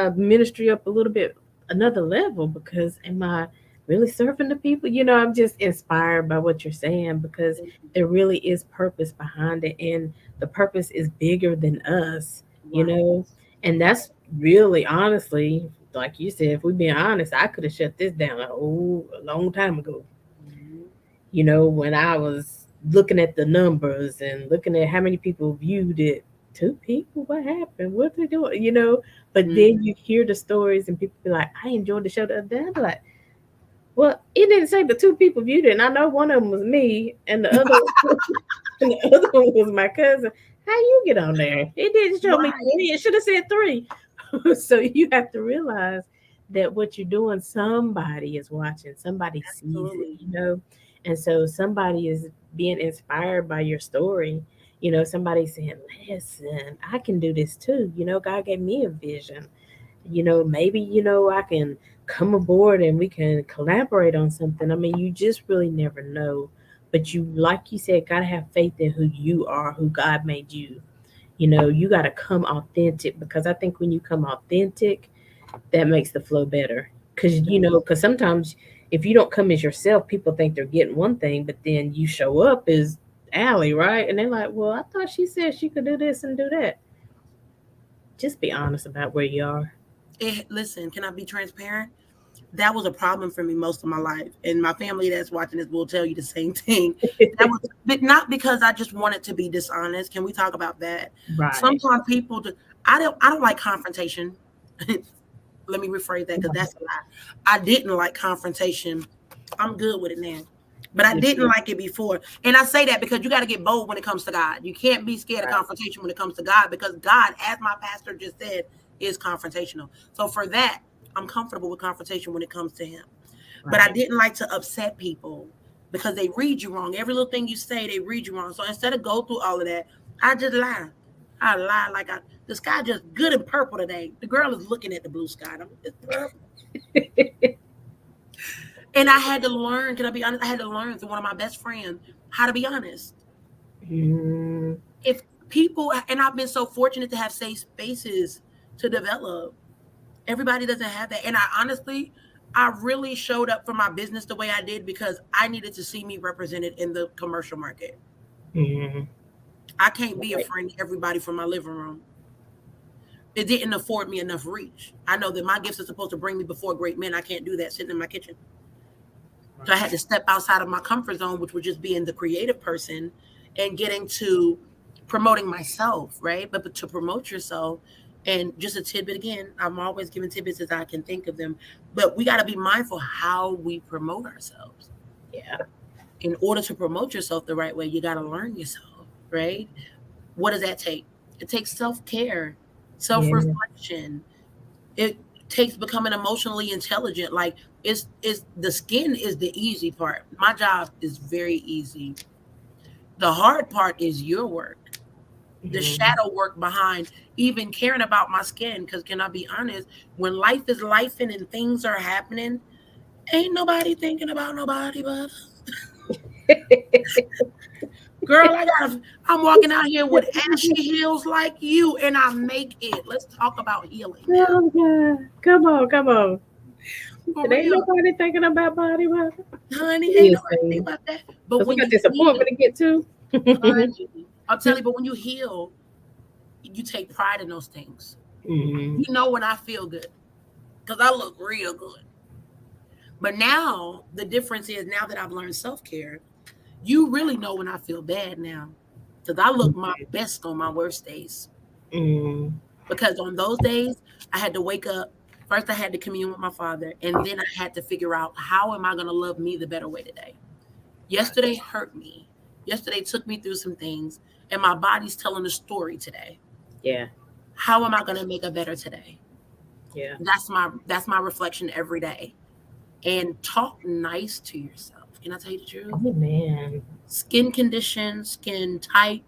ministry up a little bit another level, because am I really serving the people? I'm just inspired by what you're saying, because there really is purpose behind it, and the purpose is bigger than us, you
Right.
know. And that's really, honestly, like you said, if we're being honest, I could have shut this down a long time ago.
Mhm.
When I was looking at the numbers and looking at how many people viewed it. Two people? What happened? What they doing? But
Mhm.
then you hear the stories and people be like, I enjoyed the show the other day. I'm like, well, it didn't say the two people viewed it, and I know one of them was me, and the other and the other one was my cousin. How you get on there? It didn't show me
Right.
three. It should have said three. So you have to realize that what you're doing, somebody is watching, somebody sees it,
Absolutely.
and so somebody is being inspired by your story. Somebody saying, listen, I can do this too. God gave me a vision. Maybe, I can come aboard and we can collaborate on something. I mean, you just really never know. But you, like you said, got to have faith in who you are, who God made you. You got to come authentic, because I think when you come authentic, that makes the flow better. Because sometimes if you don't come as yourself, people think they're getting one thing, but then you show up as Allie, right? And they're like, well, I thought she said she could do this and do that. Just be honest about where you are.
Listen, can I be transparent? That was a problem for me most of my life. And my family that's watching this will tell you the same thing. That was, but not because I just wanted to be dishonest. Can we talk about that?
Right.
Sometimes people do, I don't like confrontation. Let me rephrase that because that's a lie. I didn't like confrontation. I'm good with it now. But I
Yeah,
didn't like it before. And I say that because you got to get bold when it comes to God. You can't be scared of
right.
confrontation when it comes to God, because God, as my pastor just said, is confrontational. So for that, I'm comfortable with confrontation when it comes to him. But I
Right.
didn't like to upset people because they read you wrong. Every little thing you say, they read you wrong. So instead of go through all of that, I just lie. I lie like the sky just good and purple today. The girl is looking at the blue sky. It's purple. And I had to learn, can I be honest? I had to learn through one of my best friends how to be honest.
Mm,
If people, and I've been so fortunate to have safe spaces to develop. Everybody doesn't have that. And I honestly, I really showed up for my business the way I did because I needed to see me represented in the commercial market.
mm,
I can't be a
right.
friend to everybody from my living room. It didn't afford me enough reach. I know that my gifts are supposed to bring me before great men. I can't do that sitting in my kitchen. So I had to step outside of my comfort zone, which was just being the creative person and getting to promoting myself, right? But to promote yourself, and just a tidbit again, I'm always giving tidbits as I can think of them. But we got to be mindful how we promote ourselves.
Yeah.
In order to promote yourself the right way, you got to learn yourself, right? What does that take? It takes self care, self
Yeah.
reflection. It takes becoming emotionally intelligent. Like it's the skin is the easy part. My job is very easy. The hard part is your work, the
Mm,
shadow work behind even caring about my skin. Because can I be honest, when life is lifing and things are happening, ain't nobody thinking about nobody but girl. I'm walking out here with ashy heels like you, and I make it. Let's talk about healing now,
oh God. Come on, come on.
for
It ain't
real,
nobody thinking about body butter.
honey. Ain't nobody think
Listen,
about that. But
because we
when
got
you
this
heal,
appointment to get to.
honey, I'll tell you. But when you heal, you take pride in those things.
Mm,
You know when I feel good because I look real good. But now the difference is now that I've learned self care, you really know when I feel bad now because I look my best on my worst days.
mm,
Because on those days, I had to wake up. First, I had to commune with my father, and then I had to figure out how am I going to love me the better way today. Yesterday hurt me. Yesterday took me through some things, and my body's telling a story today.
yeah,
How am I going to make a better today?
yeah.
That's my reflection every day. And talk nice to yourself. Can I tell you the truth?
Oh man.
Skin condition, skin type,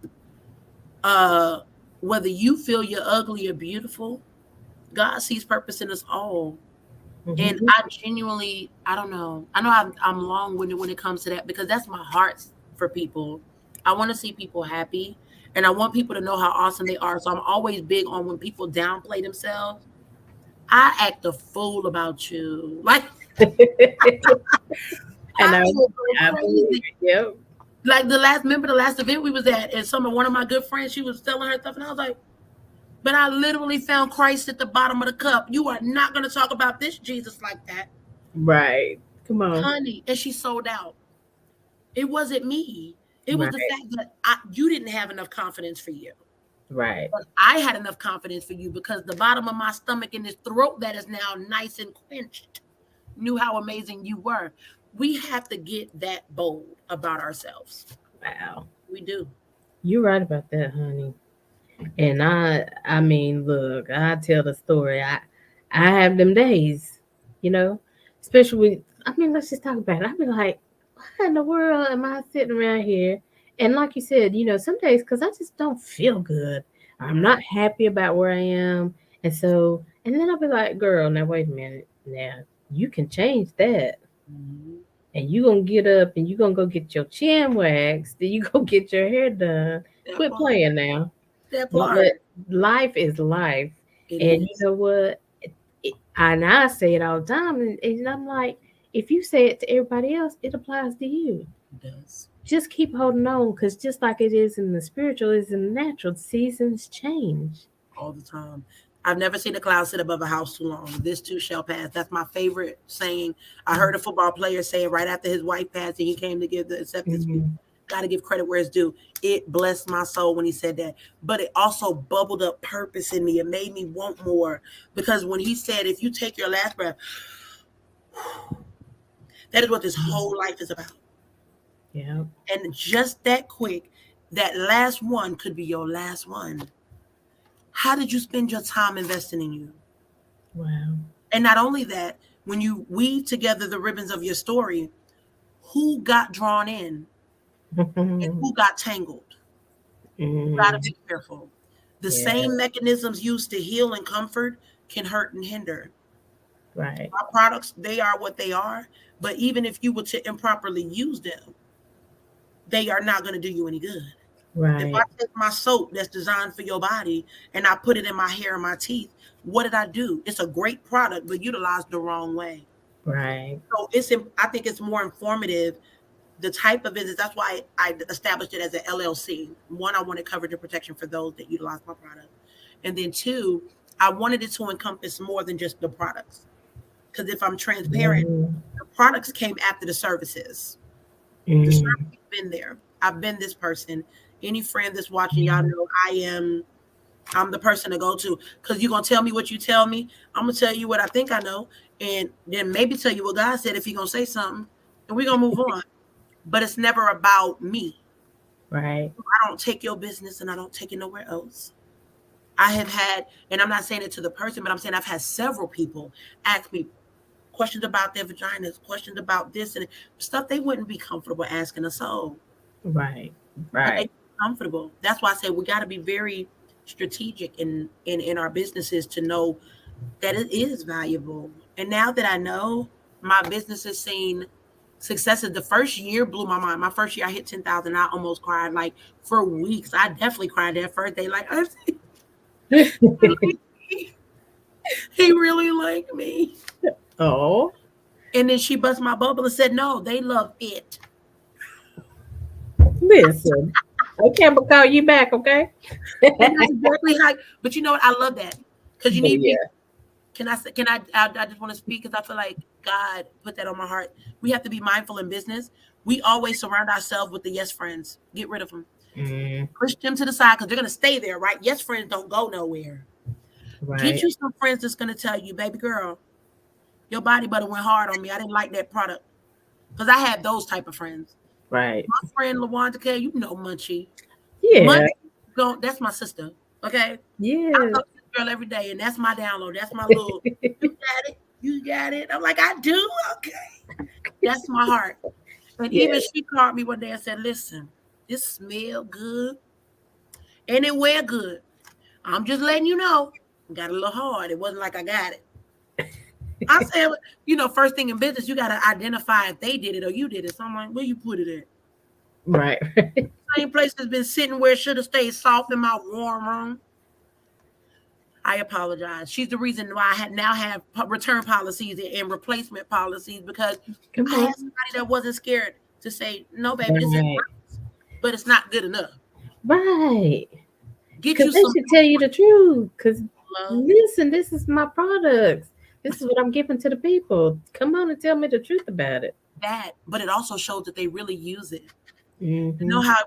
uh, whether you feel you're ugly or beautiful, God sees purpose in us all. And
Hmm.
I genuinely, I don't know. I know I'm long-winded when it comes to that because that's my heart for people. I want to see people happy, and I want people to know how awesome they are. So I'm always big on when people downplay themselves. I act a fool about you. Like
I
I
know.
will go
I believe
crazy.
it. Yep.
Like the last event we was at, and one of my good friends, she was telling her stuff, and I was like, but I literally found Christ at the bottom of the cup. You are not gonna talk about this Jesus like that,
Right. Come on.
honey. And she sold out. It wasn't me. It was the
Right.
fact that you didn't have enough confidence for you.
Right.
But I had enough confidence for you because the bottom of my stomach and this throat that is now nice and quenched knew how amazing you were. We have to get that bold about ourselves.
Wow.
We do.
You're right about that, honey. And I mean, look, I tell the story. I have them days, you know, especially with, I mean, let's just talk about it. I be like, why in the world am I sitting around here? And like you said, some days, because I just don't feel good. I'm not
Right.
happy about where I am. And so, and then I'll be like, girl, now wait a minute. Now, you can change that.
Mhm.
And you gonna get up and you gonna go get your chin waxed. Then you go get your hair done.
That
Quit
part.
playing now.
That
Don't let,
part.
life is life.
It
And you
is.
know what? And I say it all the time. And I'm like, if you say it to everybody else, it applies to you.
It does.
Just keep holding on because just like it is in the spiritual, it's in the natural. Seasons change.
All the time. I've never seen a cloud sit above a house too long. This too shall pass. That's my favorite saying. I heard a football player say it right after his wife passed and he came to give the acceptance speech.
Mm-hmm.
Got to give credit where it's due. It blessed my soul when he said that. But it also bubbled up purpose in me. It made me want more. Because when he said, if you take your last breath, that is what this whole life is about.
Yeah.
And just that quick, that last one could be your last one. How did you spend your time investing in you?
Wow.
And not only that, when you weave together the ribbons of your story, who got drawn in and who got tangled? You got to
Mm,
be careful. The
yeah.
same mechanisms used to heal and comfort can hurt and hinder.
Right.
My products, they are what they are. But even if you were to improperly use them, they are not going to do you any good. If I
Right.
take my soap that's designed for your body and I put it in my hair and my teeth, what did I do? It's a great product, but utilized the wrong way.
Right.
So I think it's more informative. The type of business, that's why I established it as an LLC. One, I wanted coverage and protection for those that utilize my product. And then two, I wanted it to encompass more than just the products. Because if I'm transparent,
Mm,
the products came after the services. The
mm,
service has been there. I've been this person. Any friend that's watching, y'all
mm.
know I'm the person to go to. Because you're gonna tell me what you tell me. I'm gonna tell you what I think I know, and then maybe tell you what God said if He gonna say something, and we're gonna move on. But it's never about me.
Right.
I don't take your business and I don't take it nowhere else. I have had, and I'm not saying it to the person, but I'm saying I've had several people ask me questions about their vaginas, questions about this and stuff they wouldn't be comfortable asking a soul.
Right.
But they
Right.
comfortable. That's why I say we got to be very strategic in our businesses to know that it is valuable. And now that I know, my business has seen successes. The first year blew my mind. My first year I hit 10,000. I almost cried like for weeks. I definitely cried that first day. Like he really liked me.
Oh,
And then she bust my bubble and said, "No, they love it."
listen. Okay, I'm gonna call you back, okay?
And that's exactly how. But you know what? I love that because you
But
need people.
yeah.
Can I say? Can I just want to speak because I feel like God put that on my heart. We have to be mindful in business. We always surround ourselves with the yes friends. Get rid of them.
Mm,
Push them to the side because they're gonna stay there, right? Yes friends don't go nowhere. Get
right.
you some friends that's gonna tell you, baby girl, your body butter went hard on me. I didn't like that product because I had those type of friends.
Right.
My friend LaWanda K, you know Munchie.
Yeah.
Munchie, go. That's my sister. Okay, I
Yes.
talk to this girl every day, and that's my download. That's my little. You got it. You got it. I'm like, I do. Okay, that's my heart. And even
Yes.
she called me one day and said, "Listen, this smell good and it wear good. I'm just letting you know. Got a little hard. It wasn't like I got it." I said, first thing in business, you got to identify if they did it or you did it. So I'm like, where you put it at?
Right.
Same place that's been sitting where it should have stayed soft in my warm room. I apologize. She's the reason why I now have return policies and replacement policies because
Come
I had
on.
somebody that wasn't scared to say, no, baby, this is
Right.
nice, but it's not good enough.
Right.
Get
Because
you
they
some
should tell you the truth. Because
love
listen, this is my products. This is what I'm giving to the people. Come on and tell me the truth about it.
that, but it also shows that they really use it. You know
Mm-hmm.
how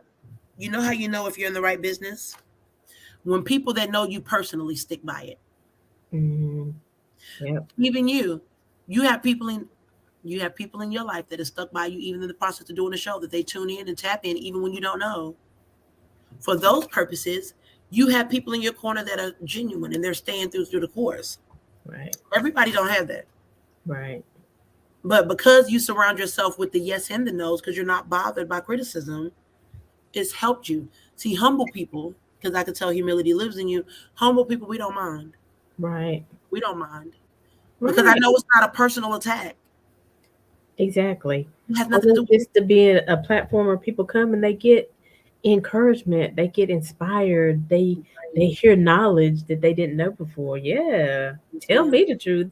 you know if you're in the right business when people that know you personally stick by it.
Mm-hmm. Yep.
Even you have people in your life that are stuck by you even in the process of doing the show that they tune in and tap in even when you don't know. For those purposes, you have people in your corner that are genuine and they're staying through the course.
Right.
Everybody don't have that.
Right.
But because you surround yourself with the yes and the no's because you're not bothered by criticism, it's helped you. See, humble people, because I can tell humility lives in you, humble people, we don't mind.
Right.
We don't mind. Because I
Right.
know it's not a personal attack.
Exactly.
It has
I
nothing to do
want this to be a platform where people come and they get encouragement, they get inspired, they hear knowledge that they didn't know before. Yeah.
with
Tell
ma'am.
me the truth.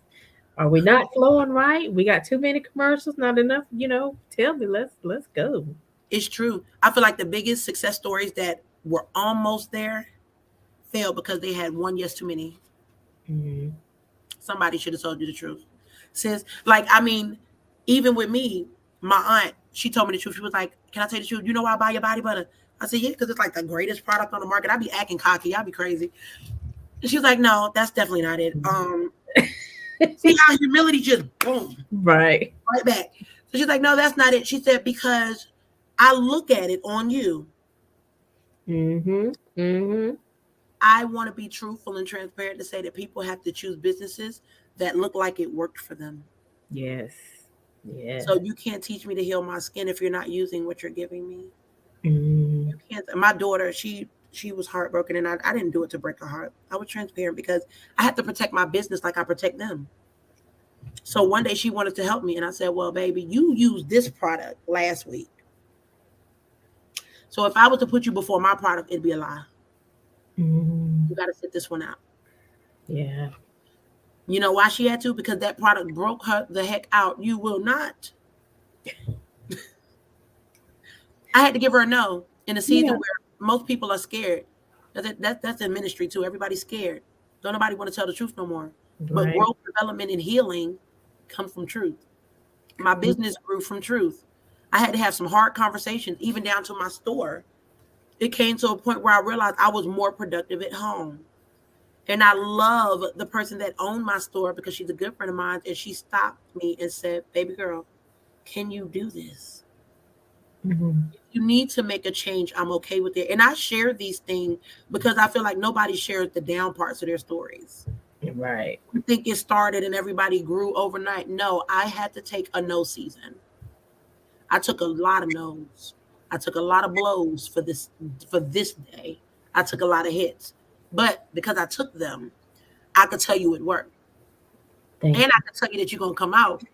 Are we not flowing right? We got too many commercials, not enough, tell me, let's go.
It's true. I feel like the biggest success stories that were almost there failed because they had one yes too many.
Mm-hmm.
Somebody should have told you the truth. Since, like, I mean, even with me, my aunt, she told me the truth. She was like, "Can I tell you the truth? You know why I buy your body butter?" I said, "Yeah, because it's like the greatest product on the market." I'd be acting cocky. I'd be crazy. And she was like, "No, that's definitely not it." See how humility just boom
Right.
right back. So she's like, "No, that's not it." She said, "Because I look at it on you.
Mm-hmm. Mm-hmm.
I want to be truthful and transparent to say that people have to choose businesses that look like it worked for them.
Yes. Yes.
So you can't teach me to heal my skin if you're not using what you're giving me.
Mm-hmm.
You can't." My daughter, she was heartbroken, and I didn't do it to break her heart. I was transparent because I have to protect my business like I protect them. So one day she wanted to help me, and I said, "Well, baby, you used this product last week. So if I was to put you before my product, it'd be a lie.
Mm,
You got to sit this one out."
yeah.
You know why she had to? Because that product broke her the heck out. You will not. I had to give her a no in a season
Yeah.
where most people are scared. That's in ministry too. Everybody's scared. Don't nobody want to tell the truth no more. But
Right.
growth, development, and healing comes from truth. My business grew from truth. I had to have some hard conversations, even down to my store. It came to a point where I realized I was more productive at home. And I love the person that owned my store because she's a good friend of mine. And she stopped me and said, "Baby girl, can you do this?
Mhm.
You need to make a change. I'm okay with it." And I share these things because I feel like nobody shares the down parts of their stories.
Right.
You think it started and everybody grew overnight. No, I had to take a no season. I took a lot of no's. I took a lot of blows for this day. I took a lot of hits. But because I took them, I could tell you it worked.
Thank
And I
you.
can tell you that you're gonna come out.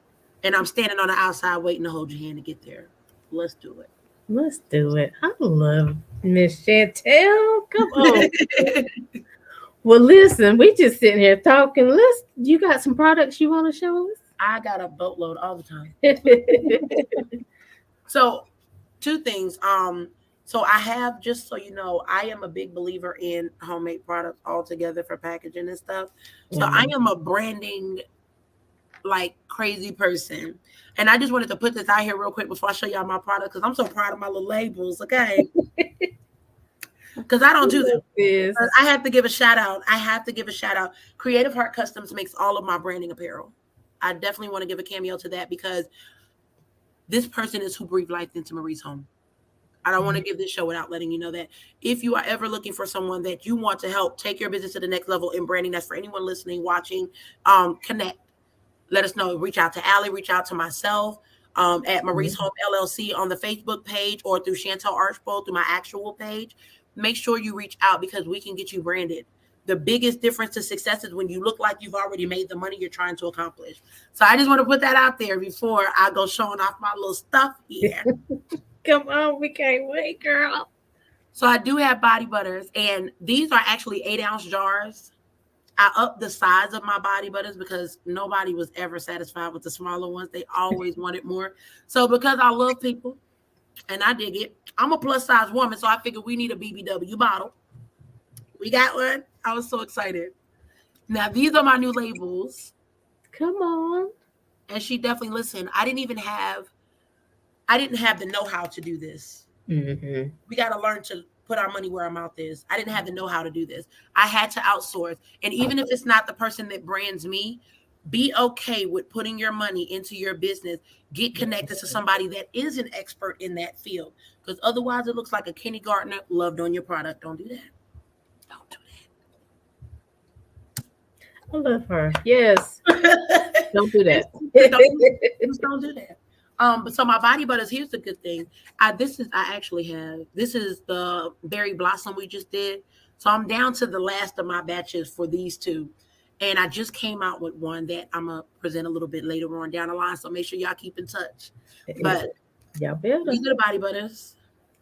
And I'm standing on the outside waiting to hold your hand to get there. Let's do
Let's do it. I love Miss Chantel. Come on.
it.
Well, listen, we just sitting here talking. You got some products you want to show
I got a boatload all the time.
us?
So two things. So I have, just so you know, I am a big believer in homemade products altogether for packaging and stuff. So I
Mhm.
am a branding like crazy person. And I just wanted to put this out here real quick before I show y'all my product because I'm so proud of my little labels, okay? Because I don't
We
do them.
love this.
But I have to give a shout out. I have to give a shout out. Creative Heart Customs makes all of my branding apparel. I definitely want to give a cameo to that because this person is who breathed life into Marie's home. I don't want to give this show without letting you know that if you are ever looking for someone that you want to help take your business to the next level in branding, that's for anyone listening, watching, connect. Let us know. Reach out to Aly, reach out to myself at Marie's
Mhm.
Home LLC on the Facebook page or through Chantel Archbold through my actual page. Make sure you reach out because we can get you branded. The biggest difference to success is when you look like you've already made the money you're trying to accomplish. So I just want to put that out there before I go showing off my little stuff here.
Come on, we can't wait, girl.
So I do have body butters, and these are actually 8-ounce jars. I upped the size of my body butters because nobody was ever satisfied with the smaller ones. They always wanted more. So because I love people and I dig it, I'm a plus size woman, so I figured we need a BBW bottle. We got one. I was so excited. Now these are my new labels,
Come on.
and she definitely listened. I didn't have the know-how to do this.
Hmm.
We got to learn to put our money where our mouth is. I didn't have the know how to do this. I had to outsource. And even if it's not the person that brands me, be okay with putting your money into your business. Get connected to somebody that is an expert in that field. Because otherwise, it looks like a kindergartner loved on your product. Don't do that. Don't do
I love her. Yes.
that.
Don't do that.
Just don't do that. But so my body butters, here's the good thing. This is the berry blossom we just did. So I'm down to the last of my batches for these two. And I just came out with one that I'm gonna present a little bit later on down the line. So make sure y'all keep in touch. But
Y'all better.
these are the body butters.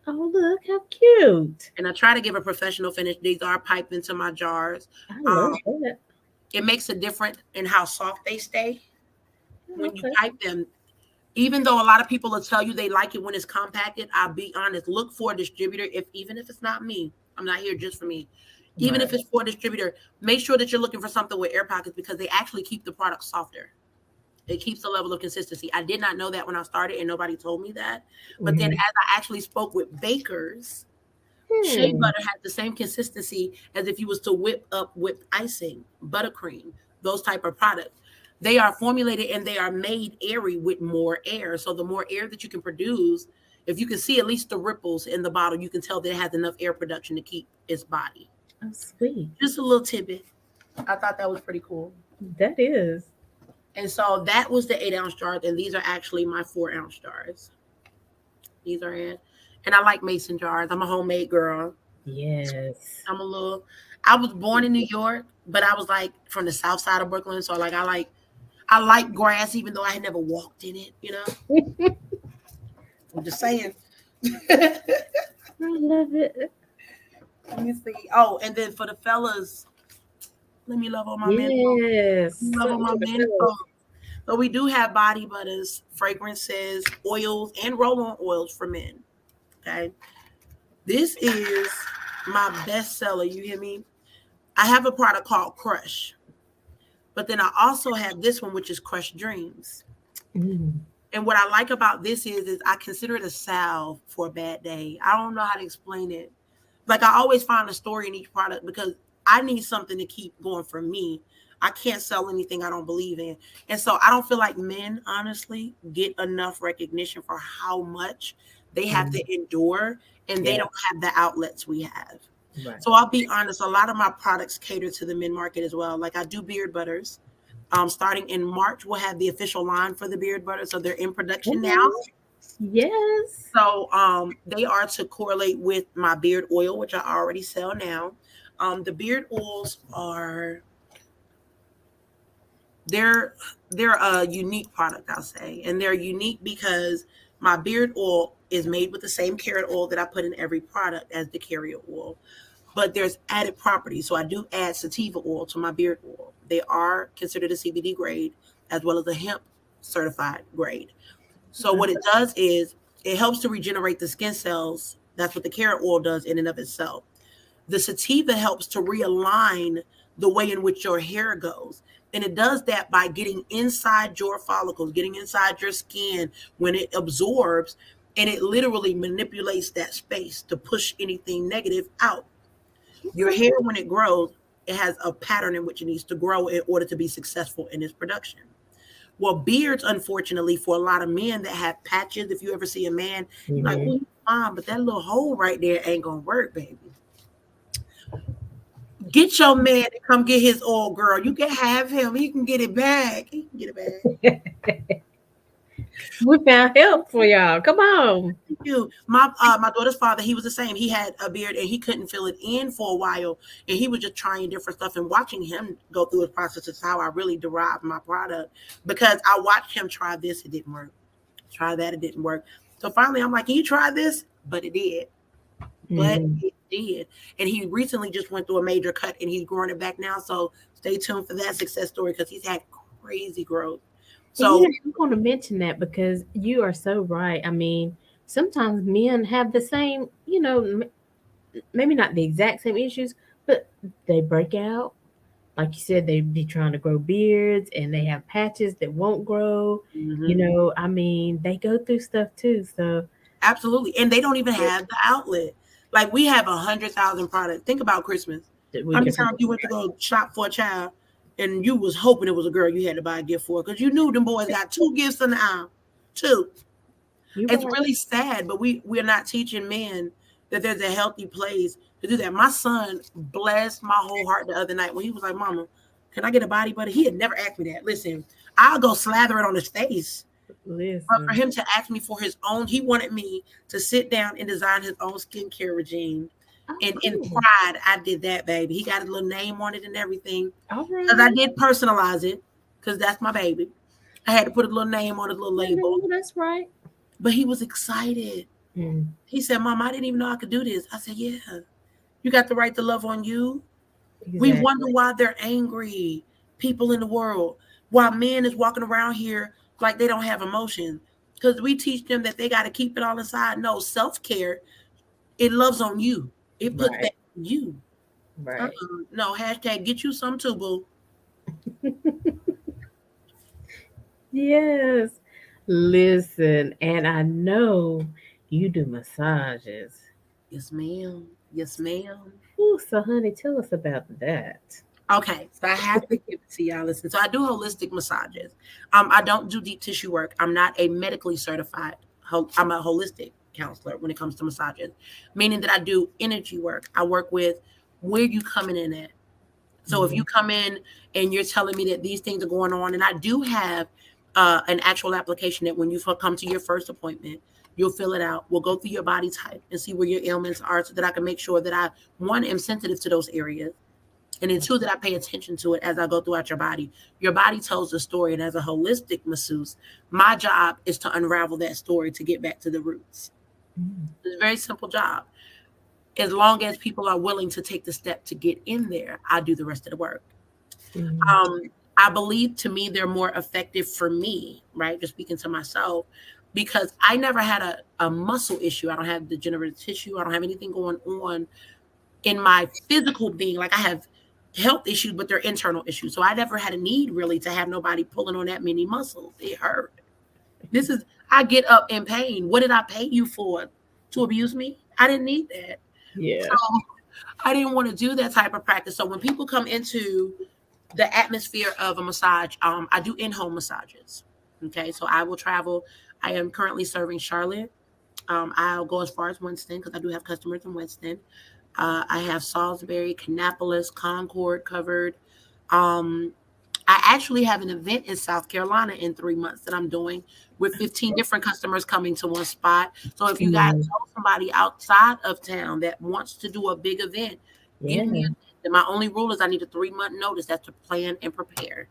Oh, look how cute.
And I try to give a professional finish. These are piped into my jars.
I
Um,
love that.
it makes a difference in how soft they stay when you
Okay.
pipe them. Even though a lot of people will tell you they like it when it's compacted, I'll be honest. Look for a distributor. Even if it's not me, I'm not here just for me. Even
Right.
if it's for a distributor, make sure that you're looking for something with air pockets because they actually keep the product softer. It keeps the level of consistency. I did not know that when I started, and nobody told me that. But then,
Hmm.
as I actually spoke with bakers, shea
Hmm.
butter has the same consistency as if you was to whip up whipped icing, buttercream, those type of products. They are formulated and they are made airy with more air. So the more air that you can produce, if you can see at least the ripples in the bottle, you can tell that it has enough air production to keep its body.
Oh, sweet.
Just a little tidbit. I thought that was pretty cool.
That is.
And so that was the 8-ounce jars, and these are actually my 4-ounce jars. These are it. And I like mason jars. I'm a homemade girl.
Yes.
I'm a little. I was born in New York, but I was like from the south side of Brooklyn, so like I like grass, even though I had never walked in it. I'm just saying. Let
I love it.
me see. Oh, and then for the fellas, let me love on my men.
Yes.
Let me love on
Something
my
for the
men.
fellas.
So we do have body butters, fragrances, oils, and roll-on oils for men. Okay. This is my best seller. You hear me? I have a product called Crush, but then I also have this one, which is Crush Dreams.
Mm.
And what I like about this is I consider it a salve for a bad day. I don't know how to explain it. Like I always find a story in each product because I need something to keep going for me. I can't sell anything I don't believe in. And so I don't feel like men, honestly, get enough recognition for how much they have
Mm.
to endure and they
Yeah.
don't have the outlets we have.
Right.
So I'll be honest, a lot of my products cater to the men market as well. Like I do beard butters. Starting in March, we'll have the official line for the beard butter. So they're in production
Come
now.
on. Yes.
So they are to correlate with my beard oil, which I already sell now. The beard oils are they're they're a unique product, I'll say, and they're unique because my beard oil is made with the same carrot oil that I put in every product as the carrier oil, but there's added properties. So I do add sativa oil to my beard oil. They are considered a CBD grade as well as a hemp certified grade. So
Okay.
what it does is it helps to regenerate the skin cells. That's what the carrot oil does in and of itself. The sativa helps to realign the way in which your hair goes. And it does that by getting inside your follicles, getting inside your skin when it absorbs, and it literally manipulates that space to push anything negative out. Your
Okay.
hair, when it grows, it has a pattern in which it needs to grow in order to be successful in its production. Well, beards, unfortunately, for a lot of men that have patches, if you ever see a man, you're like,
Hmm.
oh, fine, but that little hole right there ain't gonna work, baby. Get your man to come get his old girl. You can have him. He can get it back. He can get it back.
We found help for y'all. Come on.
Thank you. My daughter's father, he was the same. He had a beard and he couldn't fill it in for a while, and he was just trying different stuff. And watching him go through his process is how I really derived my product because I watched him try this, it didn't work. Try that, it didn't work. So finally, I'm like, "Can you try this?" But it did. But
Hmm.
it did. And he recently just went through a major cut and he's growing it back now. So stay tuned for that success story because he's had crazy growth.
And you know,
So
I'm going to mention that because you are so right. I mean, sometimes men have the same, maybe not the exact same issues, but they break out. Like you said, they be trying to grow beards and they have patches that won't grow.
mhm,
I mean, they go through stuff too. So,
absolutely. And they don't even have the outlet. Like we have 100,000 products. Think about Christmas.
that we
How many
can
times you went to go shop for a child and you was hoping it was a girl you had to buy a gift for because you knew them boys got two gifts in the aisle. Two.
you're
It's
right.
really sad, but we're not teaching men that there's a healthy place to do that. My son blessed my whole heart the other night when he was like, "Mama, can I get a body butter?" He had never asked me that. Listen, I'll go slather it on his face. But for
Listen.
him to ask me for his own, he wanted me to sit down and design his own skincare regime.
Oh,
And in
cool.
pride, I did that, baby. He got a little name on it and everything.
All
Because I
right.
did personalize it, because that's my baby. I had to put a little name on his little
I
label.
know that's right.
But he was excited.
Mm,
He said, Mom, I didn't even know I could do this. I said, yeah, you got the right to love on you. We wonder
exactly.
why they're angry, people in the world, why men is walking around here like they don't have emotions. Because we teach them that they got to keep it all inside. No, self-care, it loves on you. It puts
Right.
that on you.
Right.
No, hashtag get you some too, boo.
Yes. Listen, and I know you do massages.
Yes, ma'am. Yes, ma'am.
Ooh, so honey, tell us about that.
Okay, so I have to give it to y'all. Listen, so I do holistic massages. I don't do deep tissue work. I'm not a medically certified. I'm a holistic counselor when it comes to massages, meaning that I do energy work. I work with where you coming in at. So if
Mm-hmm.
you come in and you're telling me that these things are going on, and I do have an actual application that when you come to your first appointment, you'll fill it out. We'll go through your body type and see where your ailments are, so that I can make sure that I one am sensitive to those areas And then two, that I pay attention to it as I go throughout your body. Your body tells the story, and as a holistic masseuse, my job is to unravel that story to get back to the roots.
Mm,
It's a very simple job. As long as people are willing to take the step to get in there, I do the rest of the work.
mm,
Um, I believe, to me, they're more effective for me, right? Just speaking to myself, because I never had a muscle issue. I don't have degenerative tissue. I don't have anything going on in my physical being. Like, I have health issues, but they're internal issues. So I never had a need really to have nobody pulling on that many muscles. It hurt. This is, I get up in pain. What did I pay you for? To abuse me? I didn't need that.
yeah.
So I didn't want to do that type of practice. So when people come into the atmosphere of a massage, I do in-home massages. Okay, so I will travel. I am currently serving Charlotte. I'll go as far as Winston because I do have customers in Winston. I have Salisbury, Kannapolis, Concord covered. Um, I actually have an event in South Carolina in 3 months that I'm doing with 15 different customers coming to one spot. So if you guys
Mm,
know somebody outside of town that wants to do a big event, give me
yeah.
a, my only rule is I need a 3 month notice. That's to plan and prepare.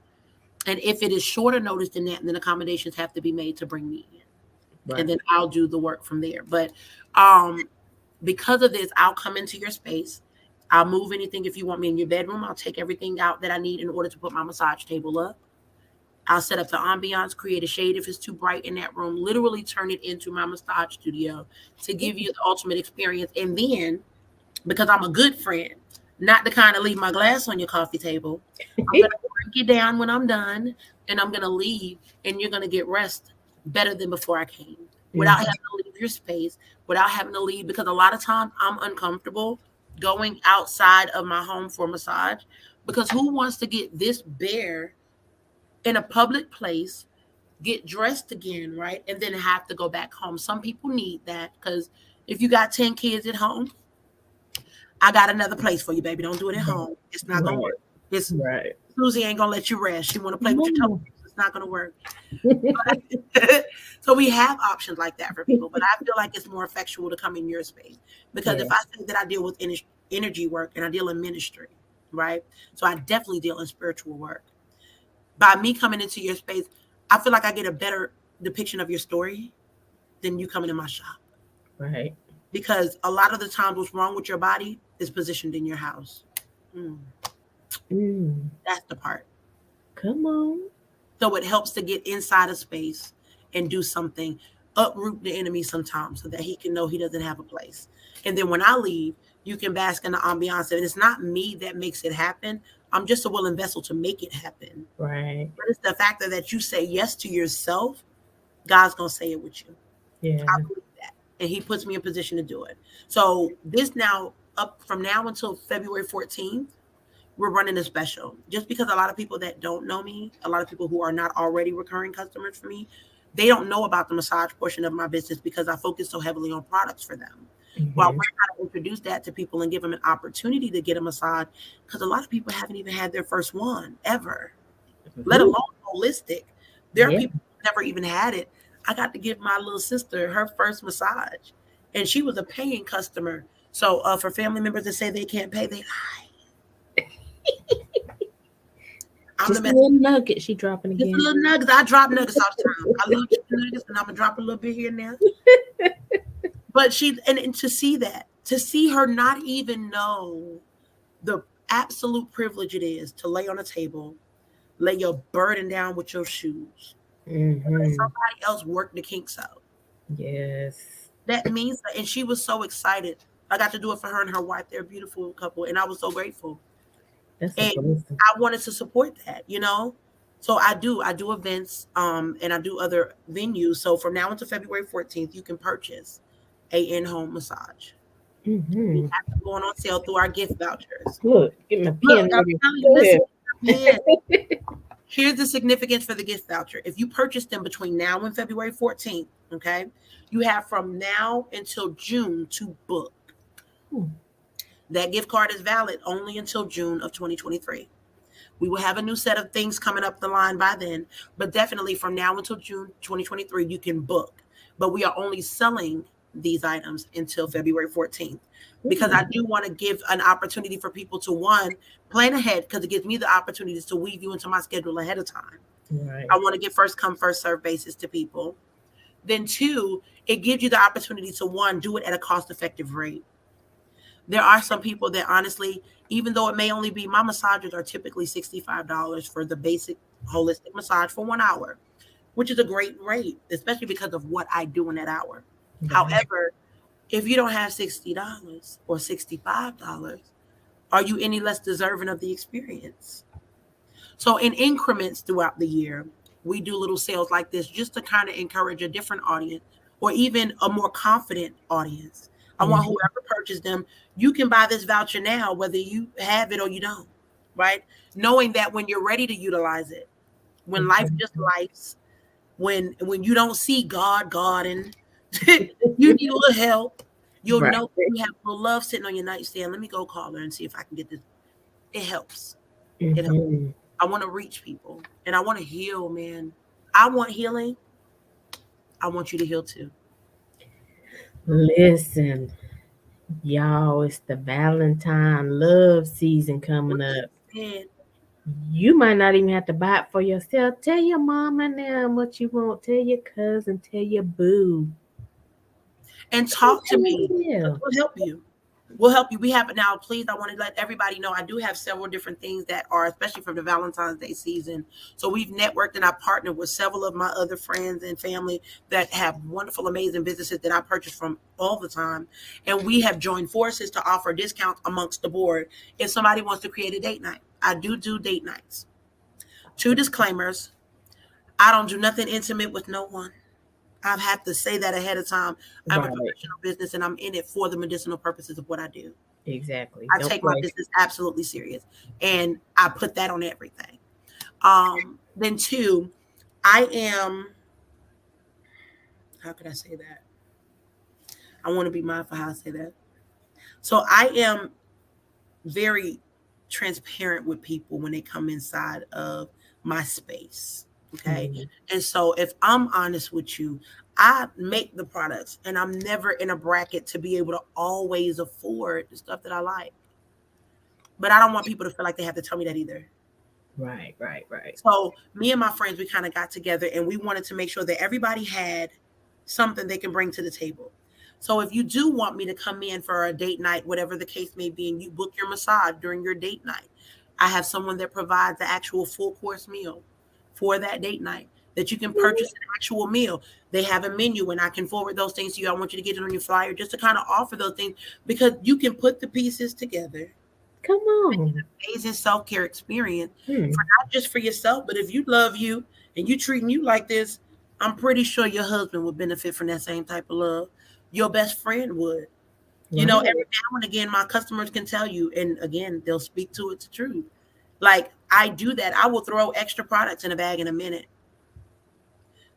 And if it is shorter notice than that, then accommodations have to be made to bring me in. And
Right.
then I'll do the work from there. But um, because of this, I'll come into your space. I'll move anything if you want me in your bedroom. I'll take everything out that I need in order to put my massage table up. I'll set up the ambiance, create a shade if it's too bright in that room, literally turn it into my massage studio to give you the ultimate experience. And then, because I'm a good friend, not the kind to leave my glass on your coffee table, I'm going to break you down when I'm done and I'm going to leave and you're going to get rest better than before I came without
Mm,
having to leave your space, without having to leave. Because a lot of times I'm uncomfortable going outside of my home for a massage because who wants to get this bare in a public place, get dressed again, right? And then have to go back home. Some people need that because if you got 10 kids at home, I got another place for you, baby. Don't do it at
right.
home. It's not gonna
Right.
work. It's
Right.
Susie ain't gonna let you rest. She wanna play with your
No.
toes. It's not gonna work. So we have options like that for people, but I feel like it's more effectual to come in your space because
Yeah.
if I say that I deal with energy work and I deal in ministry, right? So I definitely deal in spiritual work. By me coming into your space, I feel like I get a better depiction of your story than you coming in my shop
Right.
because a lot of the times what's wrong with your body is positioned in your house. Mm,
Mm,
that's the part.
come on.
So it helps to get inside a space and do something, uproot the enemy sometimes so that he can know he doesn't have a place. And then when I leave, you can bask in the ambiance. And it's not me that makes it happen. I'm just a willing vessel to make it happen.
Right.
But it's the factor that you say yes to yourself, God's going to say it with you. I
Yeah.
believe that. And he puts me in position to do it. So this now, up from now until February 14th, we're running a special just because a lot of people that don't know me, a lot of people who are not already recurring customers for me, they don't know about the massage portion of my business because I focus so heavily on products for them. While
Hmm.
we're trying to introduce that to people and give them an opportunity to get a massage, because a lot of people haven't even had their first one ever, let
Ooh,
alone holistic. There are
yeah.
people who never even had it. I got to give my little sister her first massage, and she was a paying customer. So for family members that say they can't pay, they lie. I'm the
Just a
message.
little nugget she dropping
Just a
again.
little nuggets. I drop nuggets all the time. I love chicken nuggets, and I'm gonna drop a little bit here and there. But she and to see that, to see her not even know the absolute privilege it is to lay on a table, lay your burden down with your shoes, and let
Hmm.
somebody else work the kinks out.
Yes.
That means that, and she was so excited. I got to do it for her and her wife. They're a beautiful couple, and I was so grateful.
That's a
And
blessing.
I wanted to support that, you know. So I do events, and I do other venues. So from now until February 14th, you can purchase a in-home massage. We
Hmm.
have them going on sale through our gift vouchers.
Look, get my
Look,
pen
I'm
ready.
telling you,
Go
listen,
ahead.
pen. Here's the significance for the gift voucher. If you purchase them between now and February 14th, okay, you have from now until June to book.
Hmm.
That gift card is valid only until June of 2023. We will have a new set of things coming up the line by then, but definitely from now until June 2023, you can book. But we are only selling these items until February 14th, because
Ooh,
I do want to give an opportunity for people to, one, plan ahead, because it gives me the opportunities to weave you into my schedule ahead of time. I
right.
want to give first come, first serve basis to people. Then two, it gives you the opportunity to, one, do it at a cost effective rate. There are some people that honestly, even though it may only be, my massages are typically $65 for the basic holistic massage for 1 hour, which is a great rate, especially because of what I do in that hour.
Right.
However, if you don't have $60 or $65, are you any less deserving of the experience? So, in increments throughout the year, we do little sales like this just to kind of encourage a different audience or even a more confident audience. I want
Mhm.
whoever purchased them, you can buy this voucher now, whether you have it or you don't, right? Knowing that when you're ready to utilize it, when life just
Exactly.
lives, when you don't see God, and you need a little help, you'll
Right.
know you have a little love sitting on your nightstand. Let me go call her and see if I can get this. It helps. It helps.
Hmm.
I want to reach people and I want to heal, man. I want healing. I want you to heal too.
Listen, y'all, it's the Valentine love season coming up.
Listen,
You might not even have to buy it for yourself. Tell your mom and them what you want. Tell your cousin. Tell your boo.
and
Tell
talk to
them
me because
what
we'll help you. We'll help you. We have it now. Please, I want to let everybody know I do have several different things that are, especially for the Valentine's Day season. So we've networked and I partnered with several of my other friends and family that have wonderful, amazing businesses that I purchase from all the time. And we have joined forces to offer discounts amongst the board if somebody wants to create a date night. I do date nights. Two disclaimers: I don't do nothing intimate with no one. I've had to say that ahead of time. I'm a
right.
professional business and I'm in it for the medicinal purposes of what I do.
Exactly.
I
Don't
take my
play.
business absolutely serious and I put that on everything. Then two, I am, how could I say that? I want to be mindful how I say that. So I am very transparent with people when they come inside of my space. Okay.
Mm,
And so if I'm honest with you, I make the products and I'm never in a bracket to be able to always afford the stuff that I like. But I don't want people to feel like they have to tell me that either.
right. Right. Right.
So me and my friends, we kind of got together and we wanted to make sure that everybody had something they can bring to the table. So if you do want me to come in for a date night, whatever the case may be, and you book your massage during your date night, I have someone that provides the actual full course meal for that date night that you can purchase an actual meal. They have a menu and I can forward those things to you. I want you to get it on your flyer just to kind of offer those things because you can put the pieces together,
Come on.
amazing self-care experience
Hmm.
for not just for yourself, but if you love you and you treating you like this, I'm pretty sure your husband would benefit from that same type of love. Your best friend would. You know,
Right.
every now and again, my customers can tell you, and again, they'll speak to it to truth. Like I do that. I will throw extra products in a bag in a minute.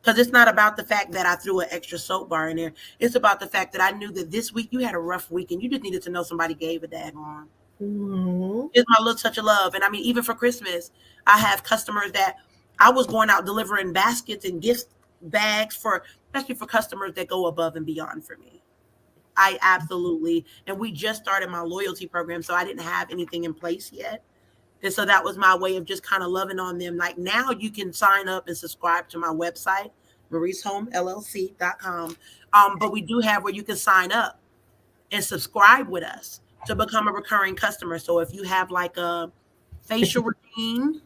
Because it's not about the fact that I threw an extra soap bar in there. It's about the fact that I knew that this week you had a rough week and you just needed to know somebody gave a daggone.
Mhm.
It's my little touch of love. And I mean, even for Christmas, I have customers that I was going out delivering baskets and gift bags for, especially for customers that go above and beyond for me. I absolutely, and we just started my loyalty program, so I didn't have anything in place yet. And so that was my way of just kind of loving on them. Like now you can sign up and subscribe to my website, MauriceHomeLLC.com. But we do have where you can sign up and subscribe with us to become a recurring customer. So if you have like a facial routine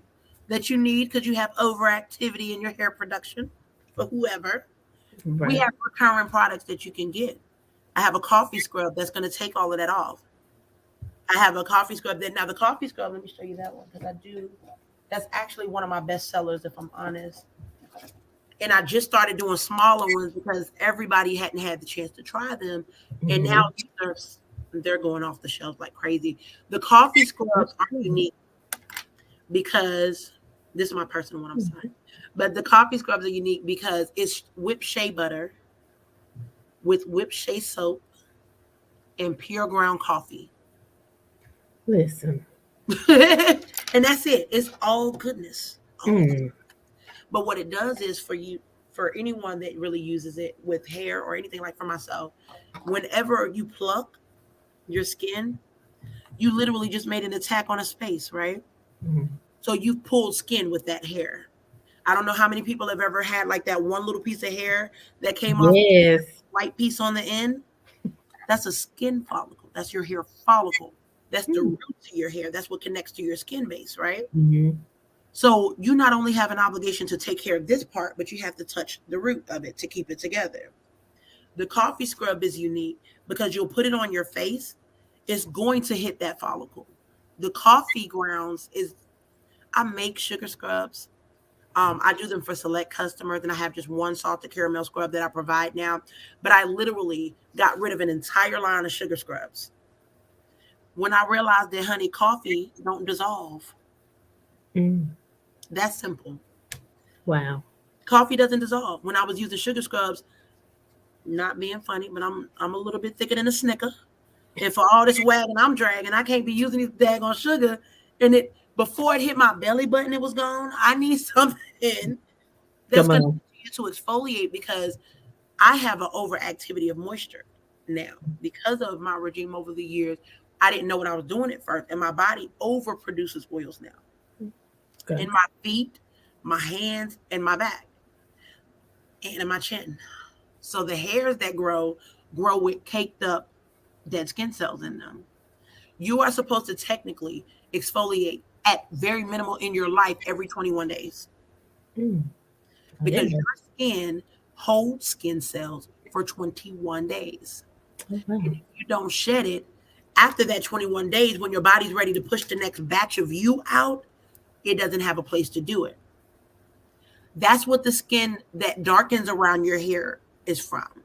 that you need because you have overactivity in your hair production for whoever, we
Right.
have recurring products that you can get. I have a coffee scrub that's going to take all of that off. I have a coffee scrub that now the coffee scrub, let me show you that one because I do. That's actually one of my best sellers, if I'm honest. And I just started doing smaller ones because everybody hadn't had the chance to try them. And now
Mhm.
they're going off the shelves like crazy. The coffee scrubs are unique because this is my personal one, I'm sorry. But the coffee scrubs are unique because it's whipped shea butter with whipped shea soap and pure ground coffee.
Listen.
And that's it. It's all goodness. All.
Mm.
But what it does is for you. for anyone that really uses it with hair or anything, like for myself, whenever you pluck your skin, you literally just made an attack on a space, right?
Mhm.
So you've pulled skin with that hair. I don't know how many people have ever had like that one little piece of hair that came off,
Yes.
white piece on the end. That's a skin follicle. That's your hair follicle. That's the
Mm.
root to your hair. That's what connects to your skin base, right?
Mhm.
So you not only have an obligation to take care of this part, but you have to touch the root of it to keep it together. The coffee scrub is unique because you'll put it on your face, it's going to hit that follicle. The coffee grounds is, I make sugar scrubs. I do them for select customers, and I have just one salted caramel scrub that I provide now. But I literally got rid of an entire line of sugar scrubs when I realized that honey coffee don't dissolve.
Mm.
That's simple.
Wow.
Coffee doesn't dissolve. When I was using sugar scrubs, not being funny, but I'm a little bit thicker than a Snicker. And for all this wagging I'm dragging, I can't be using this daggone sugar. And it before it hit my belly button, it was gone. I need something that's
Come
gonna
on.
continue to exfoliate because I have an overactivity of moisture now because of my regime over the years. I didn't know what I was doing at first, and my body overproduces oils now
Okay.
in my feet, my hands, and my back, and in my chin. So the hairs that grow with caked up dead skin cells in them. You are supposed to technically exfoliate at very minimal in your life every 21 days
Mm. I
because
didn't know.
your skin holds skin cells for 21 days.
Oh, wow.
And if you don't shed it after that 21 days, when your body's ready to push the next batch of you out, it doesn't have a place to do it. That's what the skin that darkens around your hair is from.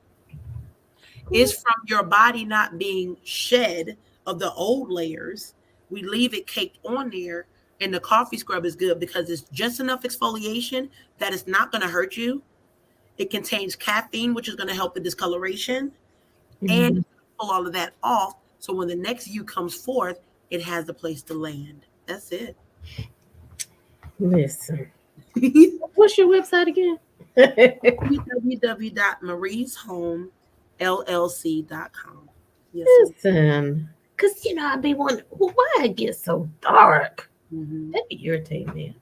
It's
Mm.
from your body not being shed of the old layers. We leave it caked on there, and the coffee scrub is good because it's just enough exfoliation that it's not going to hurt you. It contains caffeine, which is going to help the discoloration, and
Mhm.
pull all of that off. So when the next you comes forth, it has a place to land. That's it.
Listen. What's your website again?
www.marieshomellc.com. Yes, ma'am.
Listen. Cause I be wondering, well, why it gets so dark.
Mm-hmm.
That be irritating me.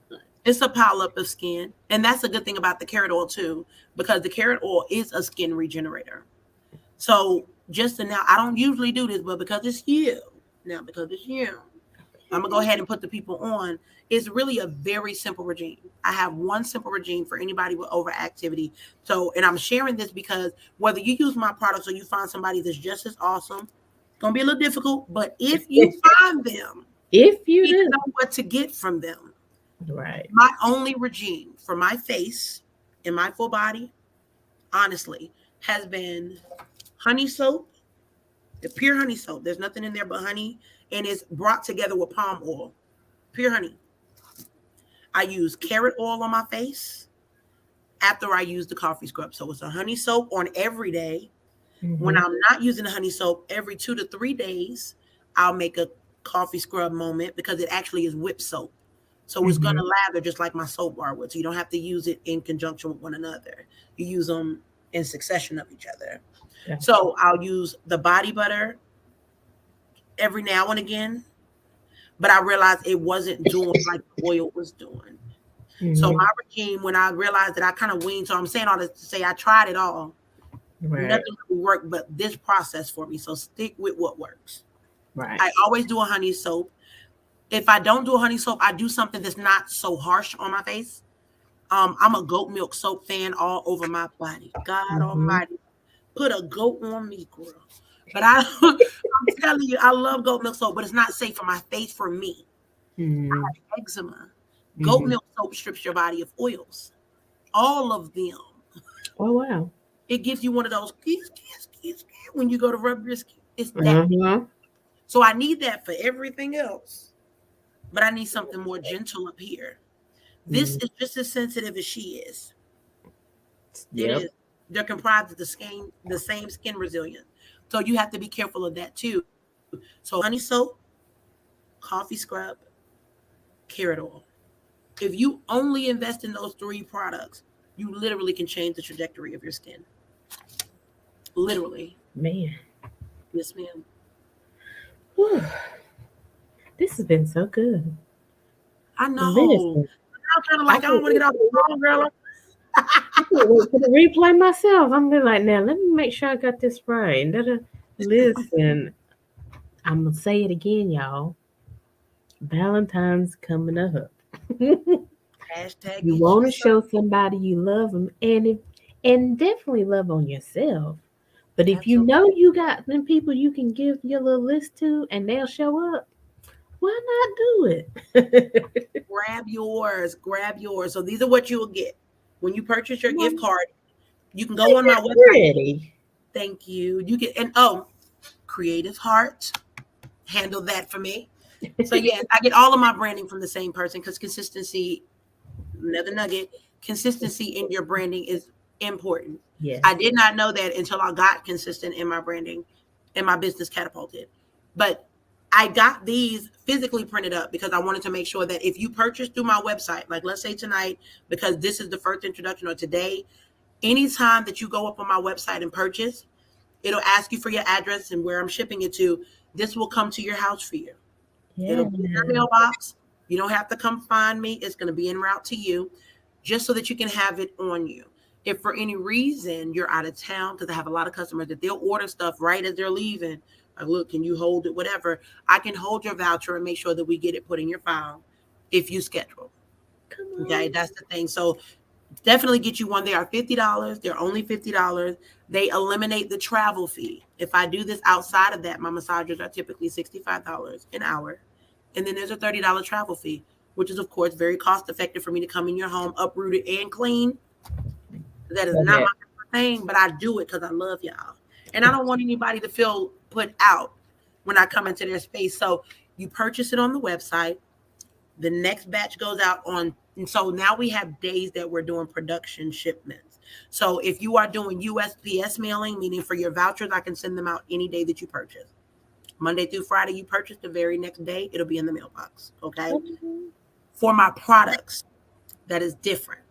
It's a pile up of skin. And that's a good thing about the carrot oil too, because the carrot oil is a skin regenerator. So just to now, I don't usually do this, but because it's you, now because it's you, I'm gonna go ahead and put the people on. It's really a very simple regime. I have one simple regime for anybody with overactivity. So, and I'm sharing this because whether you use my products or you find somebody that's just as awesome, it's gonna be a little difficult. But if you find them,
If you
you need to
do.
know what to get from them.
Right.
My only regime for my face and my full body, honestly, has been honey soap, the pure honey soap. There's nothing in there but honey, and it's brought together with palm oil, pure honey. I use carrot oil on my face after I use the coffee scrub. So it's a honey soap on every day. When
Mm-hmm.
I'm not using the honey soap, every 2 to 3 days, I'll make a coffee scrub moment because it actually is whipped soap. So it's going
Mm-hmm.
to lather just like my soap bar would. So you don't have to use it in conjunction with one another. You use them in succession of each other.
Gotcha.
So I'll use the body butter every now and again, but I realized it wasn't doing like the oil was doing. So
Mm-hmm.
my regime, when I realized that I kind of weaned, so I'm saying all this to say I tried it all.
Right.
Nothing really worked but this process for me. So stick with what works.
Right.
I always do a honey soap. If I don't do a honey soap, I do something that's not so harsh on my face. I'm a goat milk soap fan all over my body. God
Mm-hmm.
Almighty, put a goat on me, girl. But I'm telling you, I love goat milk soap, but it's not safe for my face for me.
Mm-hmm.
Eczema. Goat
Mm-hmm.
milk soap strips your body of oils, all of them.
Oh, wow.
It gives you one of those kiss, kiss, kiss, when you go to rub your skin. It's that.
Uh-huh.
So I need that for everything else, but I need something more gentle up here. This
Mm.
is just as sensitive as she is. It
Yep.
is. They're comprised of the same skin resilience. So you have to be careful of that too. So honey soap, coffee scrub, carrot oil. If you only invest in those three products, You literally can change the trajectory of your skin. Literally.
Man.
Yes, ma'am.
Whew, this has been so good.
I know.
Listen,
I'm kind of
I
like, I
can't
don't want to
wait
get off
for
the
the
phone, girl.
I can't wait for the replay myself. I'm be like, now let me make sure I got this right. Listen, I'm gonna say it again, y'all. Valentine's coming up.
Hashtag
You
get
want
you
to
some.
show somebody you love them, and definitely love on yourself. But if you
Absolutely.
know you got them people you can give your little list to, and they'll show up, why not do it?
Grab yours. Grab yours. So these are what you will get. When you purchase your
Come on,
gift card, you can go
ain't
on my
that
website.
pretty?
Thank you. You get, and oh, Creative Heart. Handle that for me. So yes, I get all of my branding from the same person because consistency, another nugget, consistency in your branding is important.
Yes.
I did not know that until I got consistent in my branding and my business catapulted. But I got these physically printed up because I wanted to make sure that if you purchase through my website, like let's say tonight, because this is the first introduction, or today, anytime that you go up on my website and purchase, it'll ask you for your address and where I'm shipping it to. This will come to your house for you.
Yeah.
It'll be in your mailbox. You don't have to come find me. It's going to be en route to you just so that you can have it on you. If for any reason you're out of town, because I have a lot of customers that they'll order stuff right as they're leaving. Like, look, can you hold it? Whatever. I can hold your voucher and make sure that we get it put in your file if you schedule.
Come
Okay,
on.
that's the thing. So definitely get you one. They are $50. They're only $50. They eliminate the travel fee. If I do this outside of that, my massagers are typically $65 an hour. And then there's a $30 travel fee, which is, of course, very cost effective for me to come in your home, uprooted and clean. That is
Love
not
that.
my thing, but I do it because I love y'all. And I don't want anybody to feel put out when I come into their space. So you purchase it on the website. The next batch goes out on, and so now we have days that we're doing production shipments. So if you are doing USPS mailing, meaning for your vouchers, I can send them out any day that you purchase. Monday through Friday, you purchase, the very next day, it'll be in the mailbox. Okay.
Mhm.
For my products, that is different.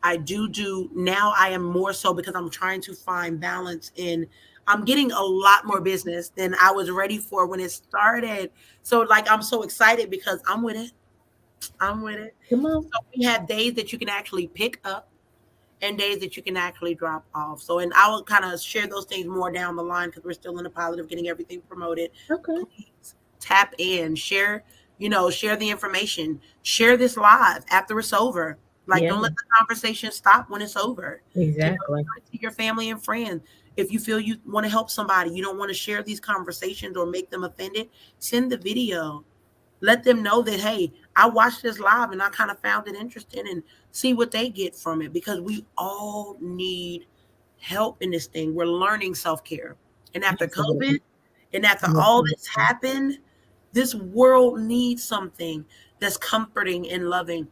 I do now. I am more so because I'm trying to find balance in. I'm getting a lot more business than I was ready for when it started. So like I'm so excited because I'm with it. I'm with it.
Come on.
So we have days that you can actually pick up and days that you can actually drop off. So, and I will kind of share those things more down the line because we're still in the pilot of getting everything promoted.
Okay.
Please tap in, share, share the information, share this live after it's over. Like,
Yeah.
don't let the conversation stop when it's over.
Exactly.
Share it to your family and friends. If you feel you want to help somebody, you don't want to share these conversations or make them offended, send the video. Let them know that, hey, I watched this live and I kind of found it interesting, and see what they get from it, because we all need help in this thing. We're learning self-care. And after
Absolutely.
COVID and after all
Absolutely.
that's happened, this world needs something that's comforting and loving.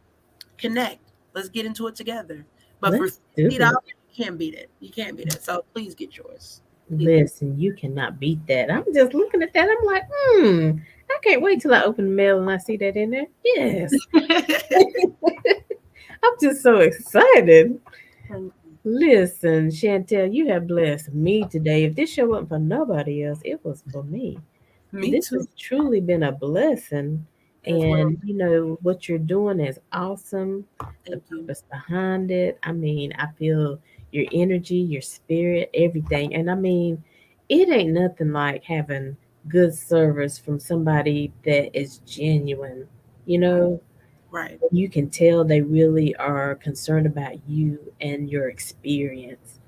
Connect. Let's get into it together. But for
Let's do
$50,
it.
you can't beat it. You can't beat it. So please get yours. Please get
Listen, you cannot beat that. I'm just looking at that. I'm like, I can't wait till I open the mail and I see that in there. Yes.
it.
I'm just so excited.
Thank
Listen, Chantel, you have blessed me today. If this show wasn't for nobody else, it was for me.
you. Me
This
too.
has truly been a blessing.
As well.
And what you're doing is awesome. The
Thank you.
purpose behind it. I mean, I feel your energy, your spirit, everything. And I mean, it ain't nothing like having good service from somebody that is genuine. You
Right.
know,
Right.
you can tell they really are concerned about you and your experience.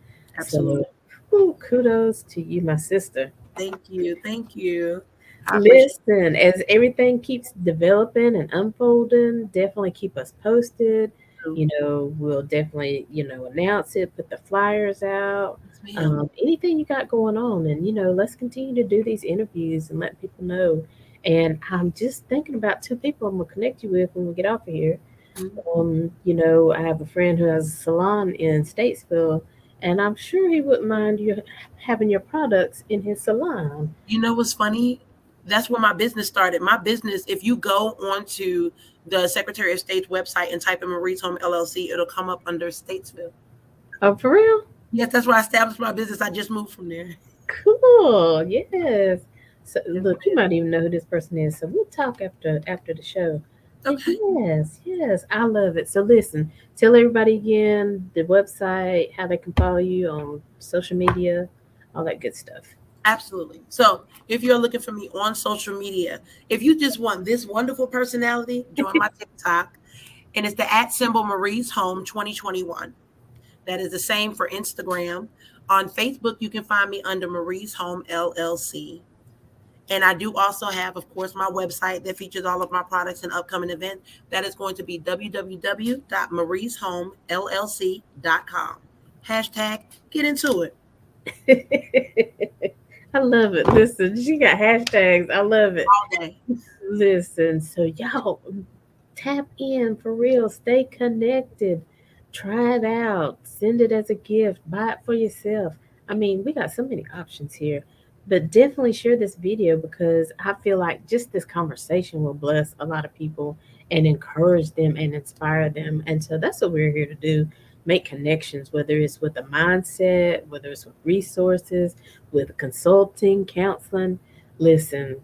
So,
Absolutely.
kudos to you, my sister.
Thank you. Thank you. I appreciate
Listen, as everything keeps developing and unfolding, definitely keep us posted.
you.
We'll definitely, announce it, put the flyers out,
Yes, ma'am.
anything you got going on. And, let's continue to do these interviews and let people know. And I'm just thinking about two people I'm going to connect you with when we get off of here.
Mhm.
I have a friend who has a salon in Statesville, and I'm sure he wouldn't mind you having your products in his salon.
You know what's funny? That's where my business started. My business, if you go onto the Secretary of State's website and type in Marie's Home LLC, it'll come up under Statesville.
Oh, for real?
Yes, that's where I established my business. I just moved from there.
Cool. Yes. So
Yes,
look, you
ma'am.
might even know who this person is. So we'll talk after the show. But
Okay.
yes, I love it. So listen, tell everybody again the website, how they can follow you on social media, all that good stuff.
Absolutely. So if you're looking for me on social media, if you just want this wonderful personality, join my TikTok. And it's the at symbol Marie's Home 2021. That is the same for Instagram. On Facebook, you can find me under Marie's Home LLC. And I do also have, of course, my website that features all of my products and upcoming events. That is going to be www.marieshomellc.com. Hashtag get into it
I love it. Listen, she got hashtags. I love it.
all day.
Listen, so y'all tap in for real. Stay connected. Try it out. Send it as a gift. Buy it for yourself. I mean, we got so many options here. But definitely share this video because I feel like just this conversation will bless a lot of people and encourage them and inspire them. And so that's what we're here to do, make connections, whether it's with a mindset, whether it's with resources, with consulting, counseling. Listen,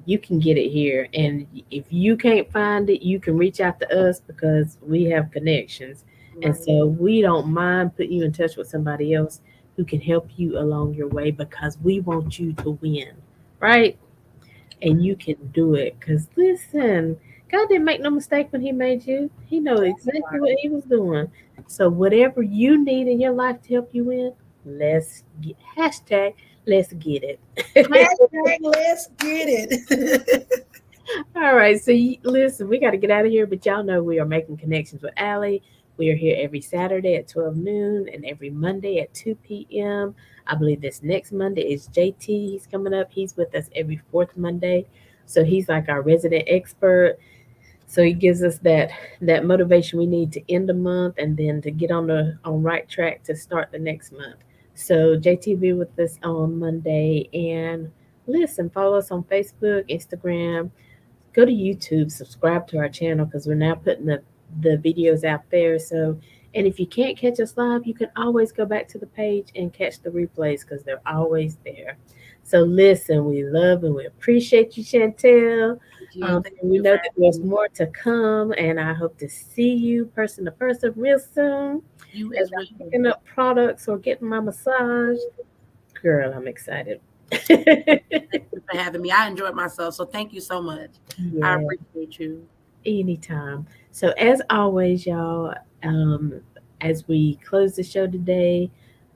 you can get it here. And if you can't find it, you can reach out to us because we have connections. And
Right.
so we don't mind putting you in touch with somebody else who can help you along your way because we want you to win, right? And you can do it. Because listen, God didn't make no mistake when He made you, He knows exactly what He was doing. So, whatever you need in your life to help you win, let's get hashtag, let's get it.
Hashtag let's get it.
All right, so listen, we got to get out of here, but y'all know we are making connections with Aly. We are here every Saturday at 12 noon and every Monday at 2 p.m. I believe this next Monday is JT. He's coming up. He's with us every fourth Monday. So he's like our resident expert. So he gives us that motivation we need to end the month and then to get on right track to start the next month. So JT be with us on Monday and listen, follow us on Facebook, Instagram, go to YouTube, subscribe to our channel because we're now putting the videos out there. So, and if you can't catch us live, you can always go back to the page and catch the replays because they're always there. So, listen, we love and we appreciate you, Chantel.
Thank
And we
you for
know that there's
having me.
more to come, and I hope to see you person to person real soon
You
as
as well.
I'm picking up products or getting my massage. Girl, I'm excited.
Thank you for having me. I enjoyed myself. So thank you so much. I
Yeah.
appreciate you.
Anytime. So, as always, y'all, um, as we close the show today,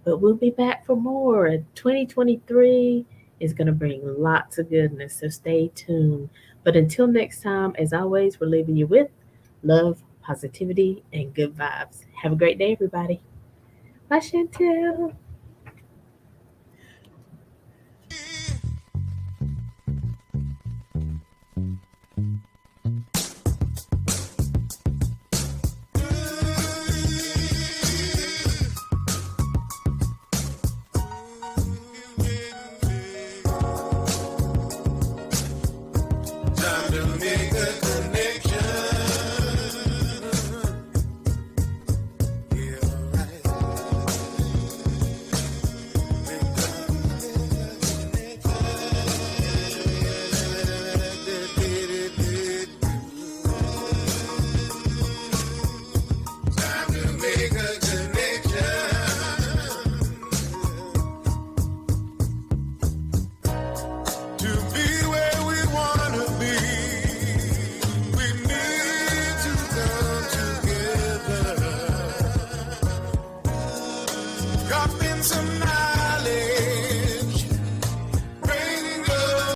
but we'll be back for more. 2023 is going to bring lots of goodness, so stay tuned. But until next time, as always, we're leaving you with love, positivity, and good vibes. Have a great day, everybody. Bye, Chantel.
Time to make a connection. Yeah, time to make a connection. To be where we wanna be, we need to come together. Got been some